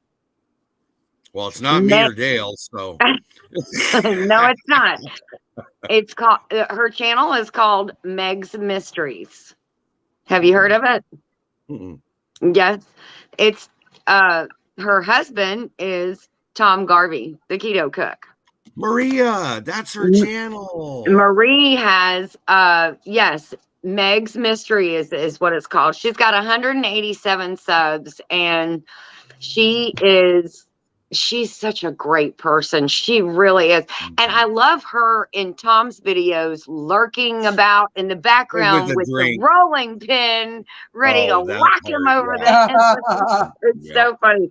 Well, it's not me or Dale, so. No, it's not. It's called, her channel is called Meg's Mysteries. Have you heard of it? Mm-mm. Yes. It's her husband is Tom Garvey, the keto cook. Maria, that's her channel. Marie has yes, Meg's Mystery is what it's called. She's got 187 subs, and she's such a great person. She really is. And I love her in Tom's videos, lurking about in the background with the rolling pin, ready to whack him over the head. It's so funny.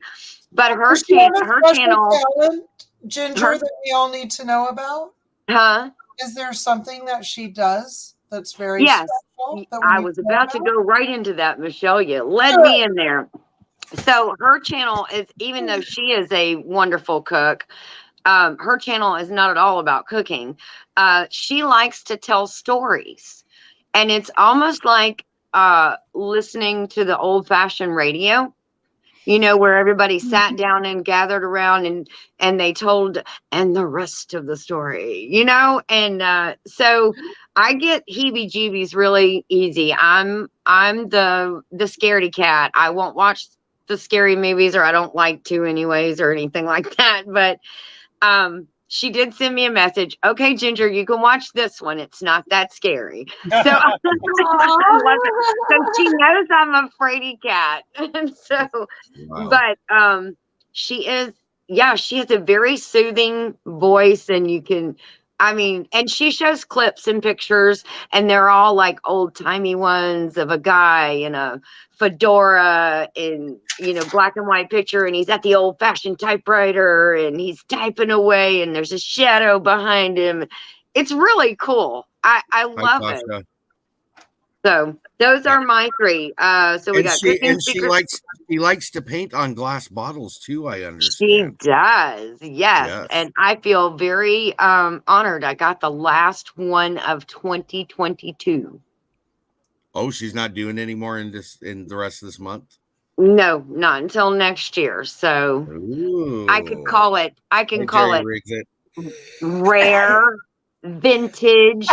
But her channel, talent, Ginger, that we all need to know about? Huh? Is there something that she does that's very special? I was about to go right into that, Michelle. You led me in there. So her channel is, even though she is a wonderful cook, her channel is not at all about cooking. She likes to tell stories, and it's almost like listening to the old-fashioned radio, you know, where everybody sat down and gathered around and they told and the rest of the story, you know. And so I get heebie-jeebies really easy. I'm the scaredy cat. I won't watch the scary movies, or I don't like to anyways, or anything like that. But she did send me a message. Okay, Ginger, you can watch this one. It's not that scary. So, so she knows I'm a fraidy cat. And so, but she is, she has a very soothing voice, and you can, and she shows clips and pictures, and they're all like old timey ones of a guy in a fedora in, you know, black and white picture, and he's at the old fashioned typewriter and he's typing away, and there's a shadow behind him. It's really cool. I love it. So those are my three. So we got she likes to paint on glass bottles too, I understand. She does, yes. And I feel very honored. I got the last one of 2022. Oh, she's not doing any more in the rest of this month? No, not until next year. So I could call it. I can call it rare. vintage,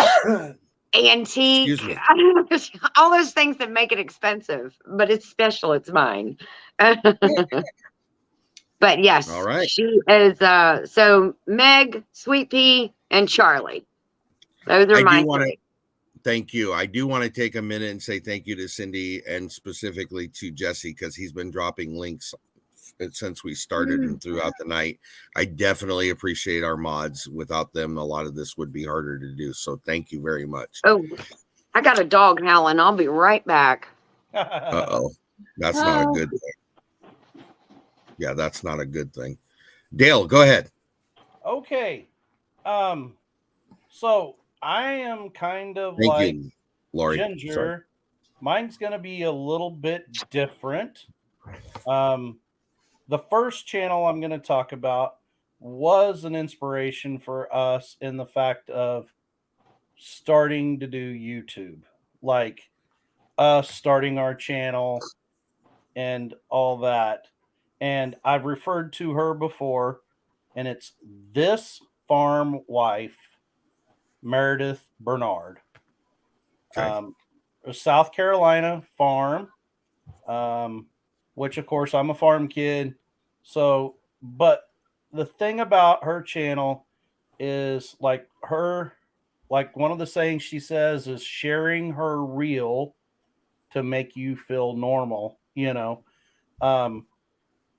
antique, Excuse me. all those things that make it expensive, but it's special. It's mine. But yes, All right. she is. So Meg, Sweet Pea, and Charlie. Those are I my do want to three. thank you. I do want to take a minute and say thank you to Cindy and specifically to Jesse because he's been dropping links since we started and throughout the night. I definitely appreciate our mods. Without them, a lot of this would be harder to do. So thank you very much. Oh, I got a dog howling. I'll be right back. Uh-oh. That's not a good thing. Yeah, that's not a good thing. Dale, go ahead. Okay. So I am kind of Thank like you, Lori. Ginger. Sorry. Mine's going to be a little bit different. The first channel I'm going to talk about was an inspiration for us in the fact of starting to do YouTube, like us starting our channel and all that. And I've referred to her before, and it's This Farm Wife, Meredith Bernard. Okay. A South Carolina farm, which of course I'm a farm kid. So, but the thing about her channel is like one of the sayings she says is sharing her real to make you feel normal,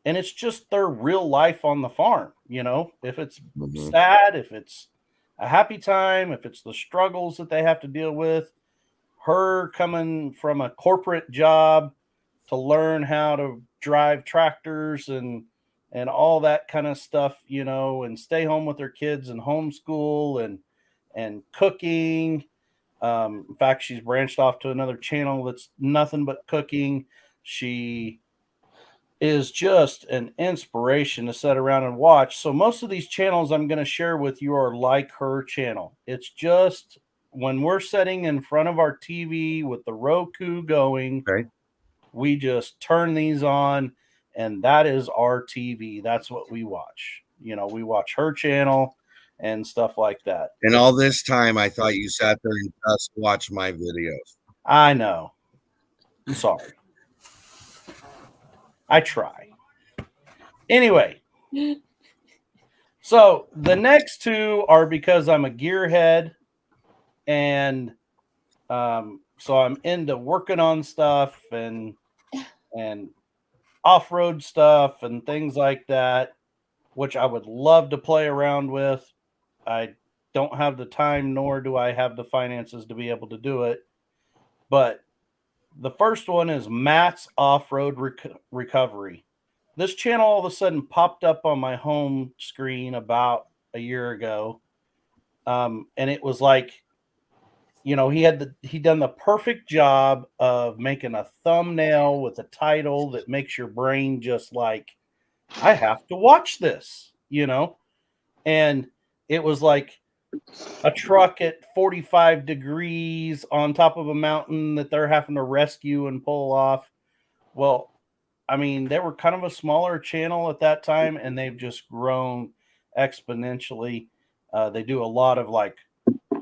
and it's just their real life on the farm, if it's sad, if it's a happy time, if it's the struggles that they have to deal with. Her coming from a corporate job to learn how to drive tractors and all that kind of stuff, and stay home with her kids and homeschool and cooking. In fact, she's branched off to another channel that's nothing but cooking. She is just an inspiration to sit around and watch. So most of these channels I'm going to share with you are like her channel. It's just when we're sitting in front of our TV with the Roku going, Okay. we just turn these on, and that is our TV. That's what we watch. We watch her channel and stuff like that. And all this time, I thought you sat there and just watched my videos. I know. I'm sorry. I try. Anyway, so the next two are because I'm a gearhead, and so I'm into working on stuff and off-road stuff and things like that, which I would love to play around with. I don't have the time, nor do I have the finances to be able to do it. But the first one is Matt's Off-Road Recovery. This channel all of a sudden popped up on my home screen about a year ago. And it was like, he done the perfect job of making a thumbnail with a title that makes your brain just like, I have to watch this, and it was like a truck at 45 degrees on top of a mountain that they're having to rescue and pull off. Well, I mean, they were kind of a smaller channel at that time, and they've just grown exponentially. They do a lot of like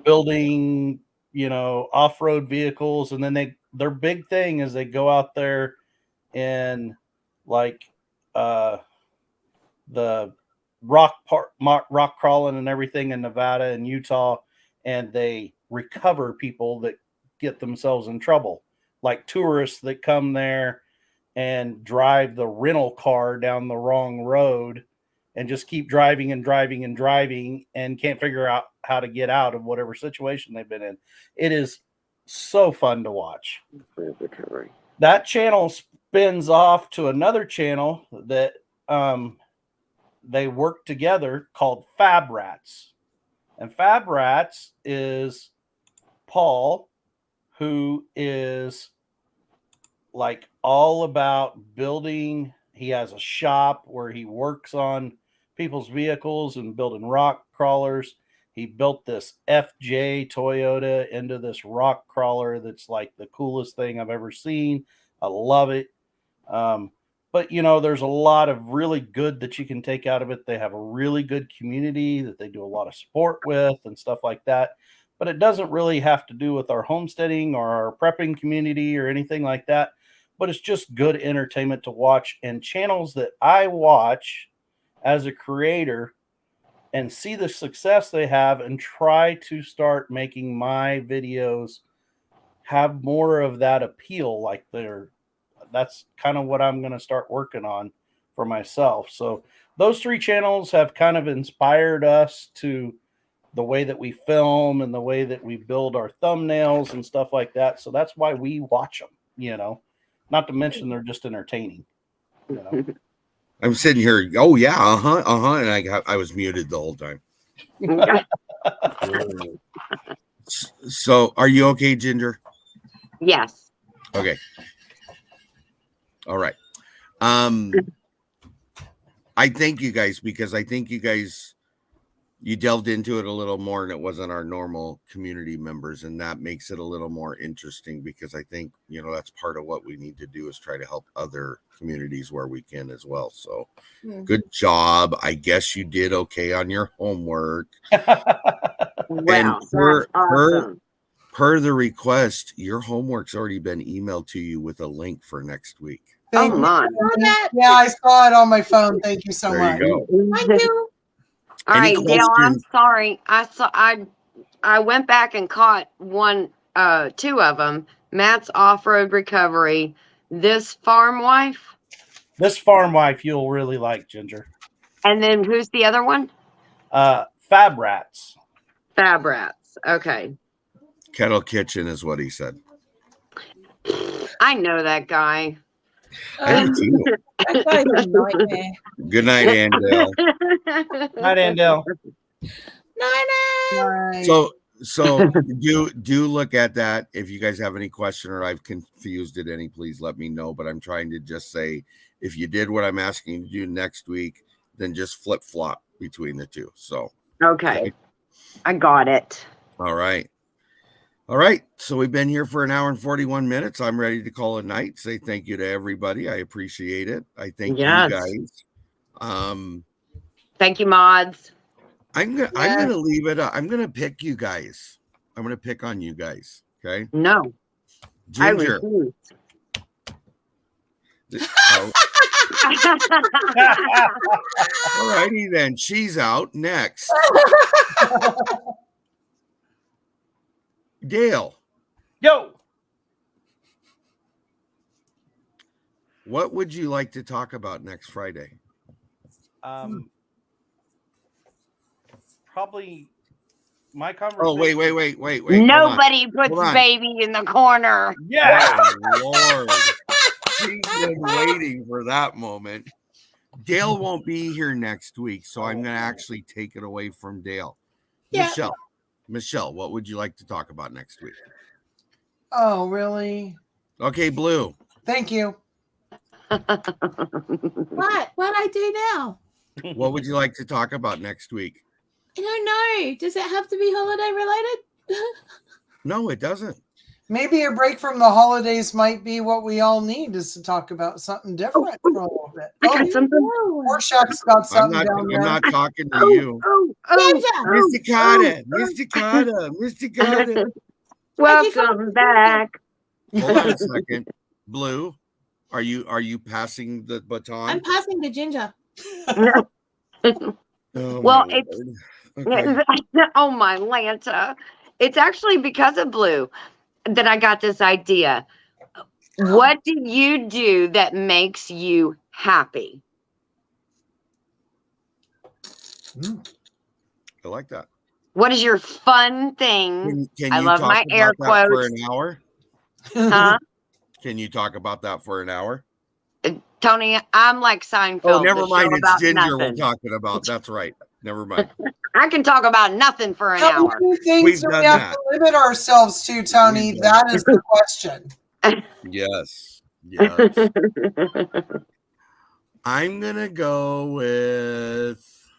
building, off-road vehicles, and then their big thing is they go out there and like the rock crawling and everything in Nevada and Utah, and they recover people that get themselves in trouble, like tourists that come there and drive the rental car down the wrong road and just keep driving and driving and driving and can't figure out how to get out of whatever situation they've been in. It is so fun to watch. That channel spins off to another channel that they work together called Fab Rats. And Fab Rats is Paul, who is like all about building. He has a shop where he works on people's vehicles and building rock crawlers. He built this FJ Toyota into this rock crawler that's like the coolest thing I've ever seen. I love it. But there's a lot of really good that you can take out of it. They have a really good community that they do a lot of support with and stuff like that. But it doesn't really have to do with our homesteading or our prepping community or anything like that. But it's just good entertainment to watch, and channels that I watch as a creator and see the success they have and try to start making my videos have more of that appeal. Like that's kind of what I'm going to start working on for myself. So those 3 channels have kind of inspired us to the way that we film and the way that we build our thumbnails and stuff like that. So that's why we watch them, not to mention they're just entertaining. I'm sitting here. Oh yeah, and I was muted the whole time. So, are you okay, Ginger? Yes. Okay. All right. I thank you guys, because I think you delved into it a little more, and it wasn't our normal community members, and that makes it a little more interesting, because I think that's part of what we need to do, is try to help other communities where we can as well. So good job. I guess you did okay on your homework. Wow, and awesome. per the request, your homework's already been emailed to you with a link for next week. Thank you. My. Yeah, I saw it on my phone. Thank you so There much. you go. Thank you. All Any right, Dale, I'm questions? sorry. I went back and caught 2 of them. Matt's off-road recovery. This farm wife. This farm wife you'll really like, Ginger. And then who's the other one? Fab Rats. Fab Rats. Okay. Kettle Kitchen is what he said. I know that guy. I do too. That guy's a nightmare. Good night, Andale. Night, Andale. Night. So do look at that. If you guys have any question or I've confused it any, please let me know. But I'm trying to just say, if you did what I'm asking you to do next week, then just flip flop between the 2. So Okay. I got it. All right. So we've been here for an hour and 41 minutes. I'm ready to call it night. Say thank you to everybody. I appreciate it. I thank you guys. Thank you, mods. I'm gonna leave it. I'm gonna pick you guys. I'm gonna pick on you guys. Okay. No. Ginger. I refuse. Oh. All righty then. She's out. Next. Dale. Yo. What would you like to talk about next Friday? Probably my conversation. Oh, wait. Nobody puts baby in the corner. Yeah. Oh, Lord. She's been waiting for that moment. Dale won't be here next week, so I'm going to actually take it away from Dale. Yeah. Michelle, what would you like to talk about next week? Oh, really? Okay, Blue. Thank you. What I do now? What would you like to talk about next week? I don't know. Does it have to be holiday related? No, it doesn't. Maybe a break from the holidays might be what we all need, is to talk about something different for a little bit. I got something. Warshak's got something down there. I'm not talking to you. Mr. Carter. Welcome back. Hold on a second. Blue, are you passing the baton? I'm passing the Ginger. Oh, Well, my it's Lord. Okay. oh my Lanta. It's actually because of Blue that I got this idea. What do you do that makes you happy? I like that. What is your fun thing? Can I you love talk my air about that for quotes. an hour? Huh? Can you talk about that for an hour? Tony, I'm like Seinfeld. Oh, never the mind. show It's about Ginger we're nothing. talking about. That's right. Never mind. I can talk about nothing for an How hour. many things We've do done we have that. to limit ourselves to, Tony? We've done That is the question. Yes. I'm gonna go with.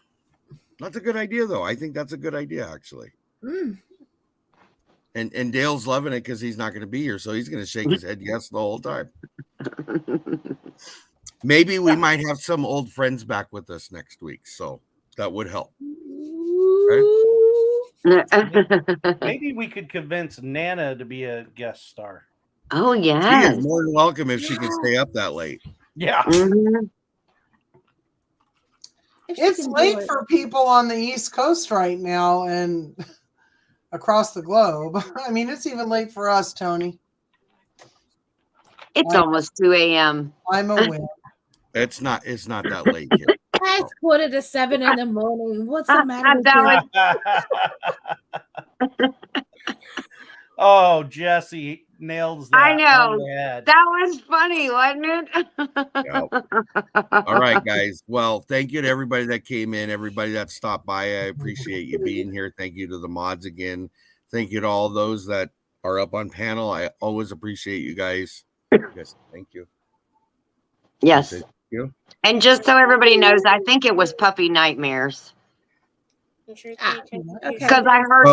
That's a good idea, though. I think that's a good idea, actually. And Dale's loving it because he's not going to be here, so he's going to shake his head yes the whole time. Maybe we might have some old friends back with us next week, so that would help. Maybe we could convince Nana to be a guest star. Oh She yeah. is more than welcome if she can stay up that late. Yeah. Mhm. If she It's can do late it. for people on the East Coast right now and across the globe. I mean, it's even late for us, Tony. It's almost 2 a.m. I'm aware. It's not that late yet. It's 7:15 in the morning. What's the matter I'm with telling you? Oh, Jesse nails that. I know. on the head. That was funny, wasn't it? All right, guys. Well, thank you to everybody that came in, everybody that stopped by. I appreciate you being here. Thank you to the mods again. Thank you to all those that are up on panel. I always appreciate you guys. Yes, thank you. Yes. Thank you. And just so everybody knows, I think it was puppy nightmares Okay. because I heard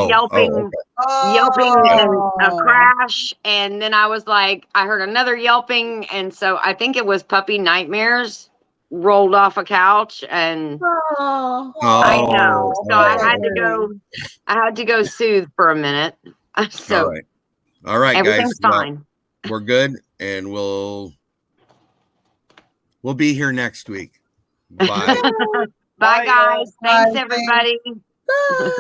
yelping, okay. yelping and a Oh. crash, and then I was like, I heard another yelping, and so I think it was puppy nightmares rolled off a couch, and Oh. I know, so I had to oh. go. I had to go soothe for a minute. So All right, guys. everything's Well, fine. we're good, and we'll be here next week. Bye. Bye, guys. Thanks, Bye. everybody. Bye.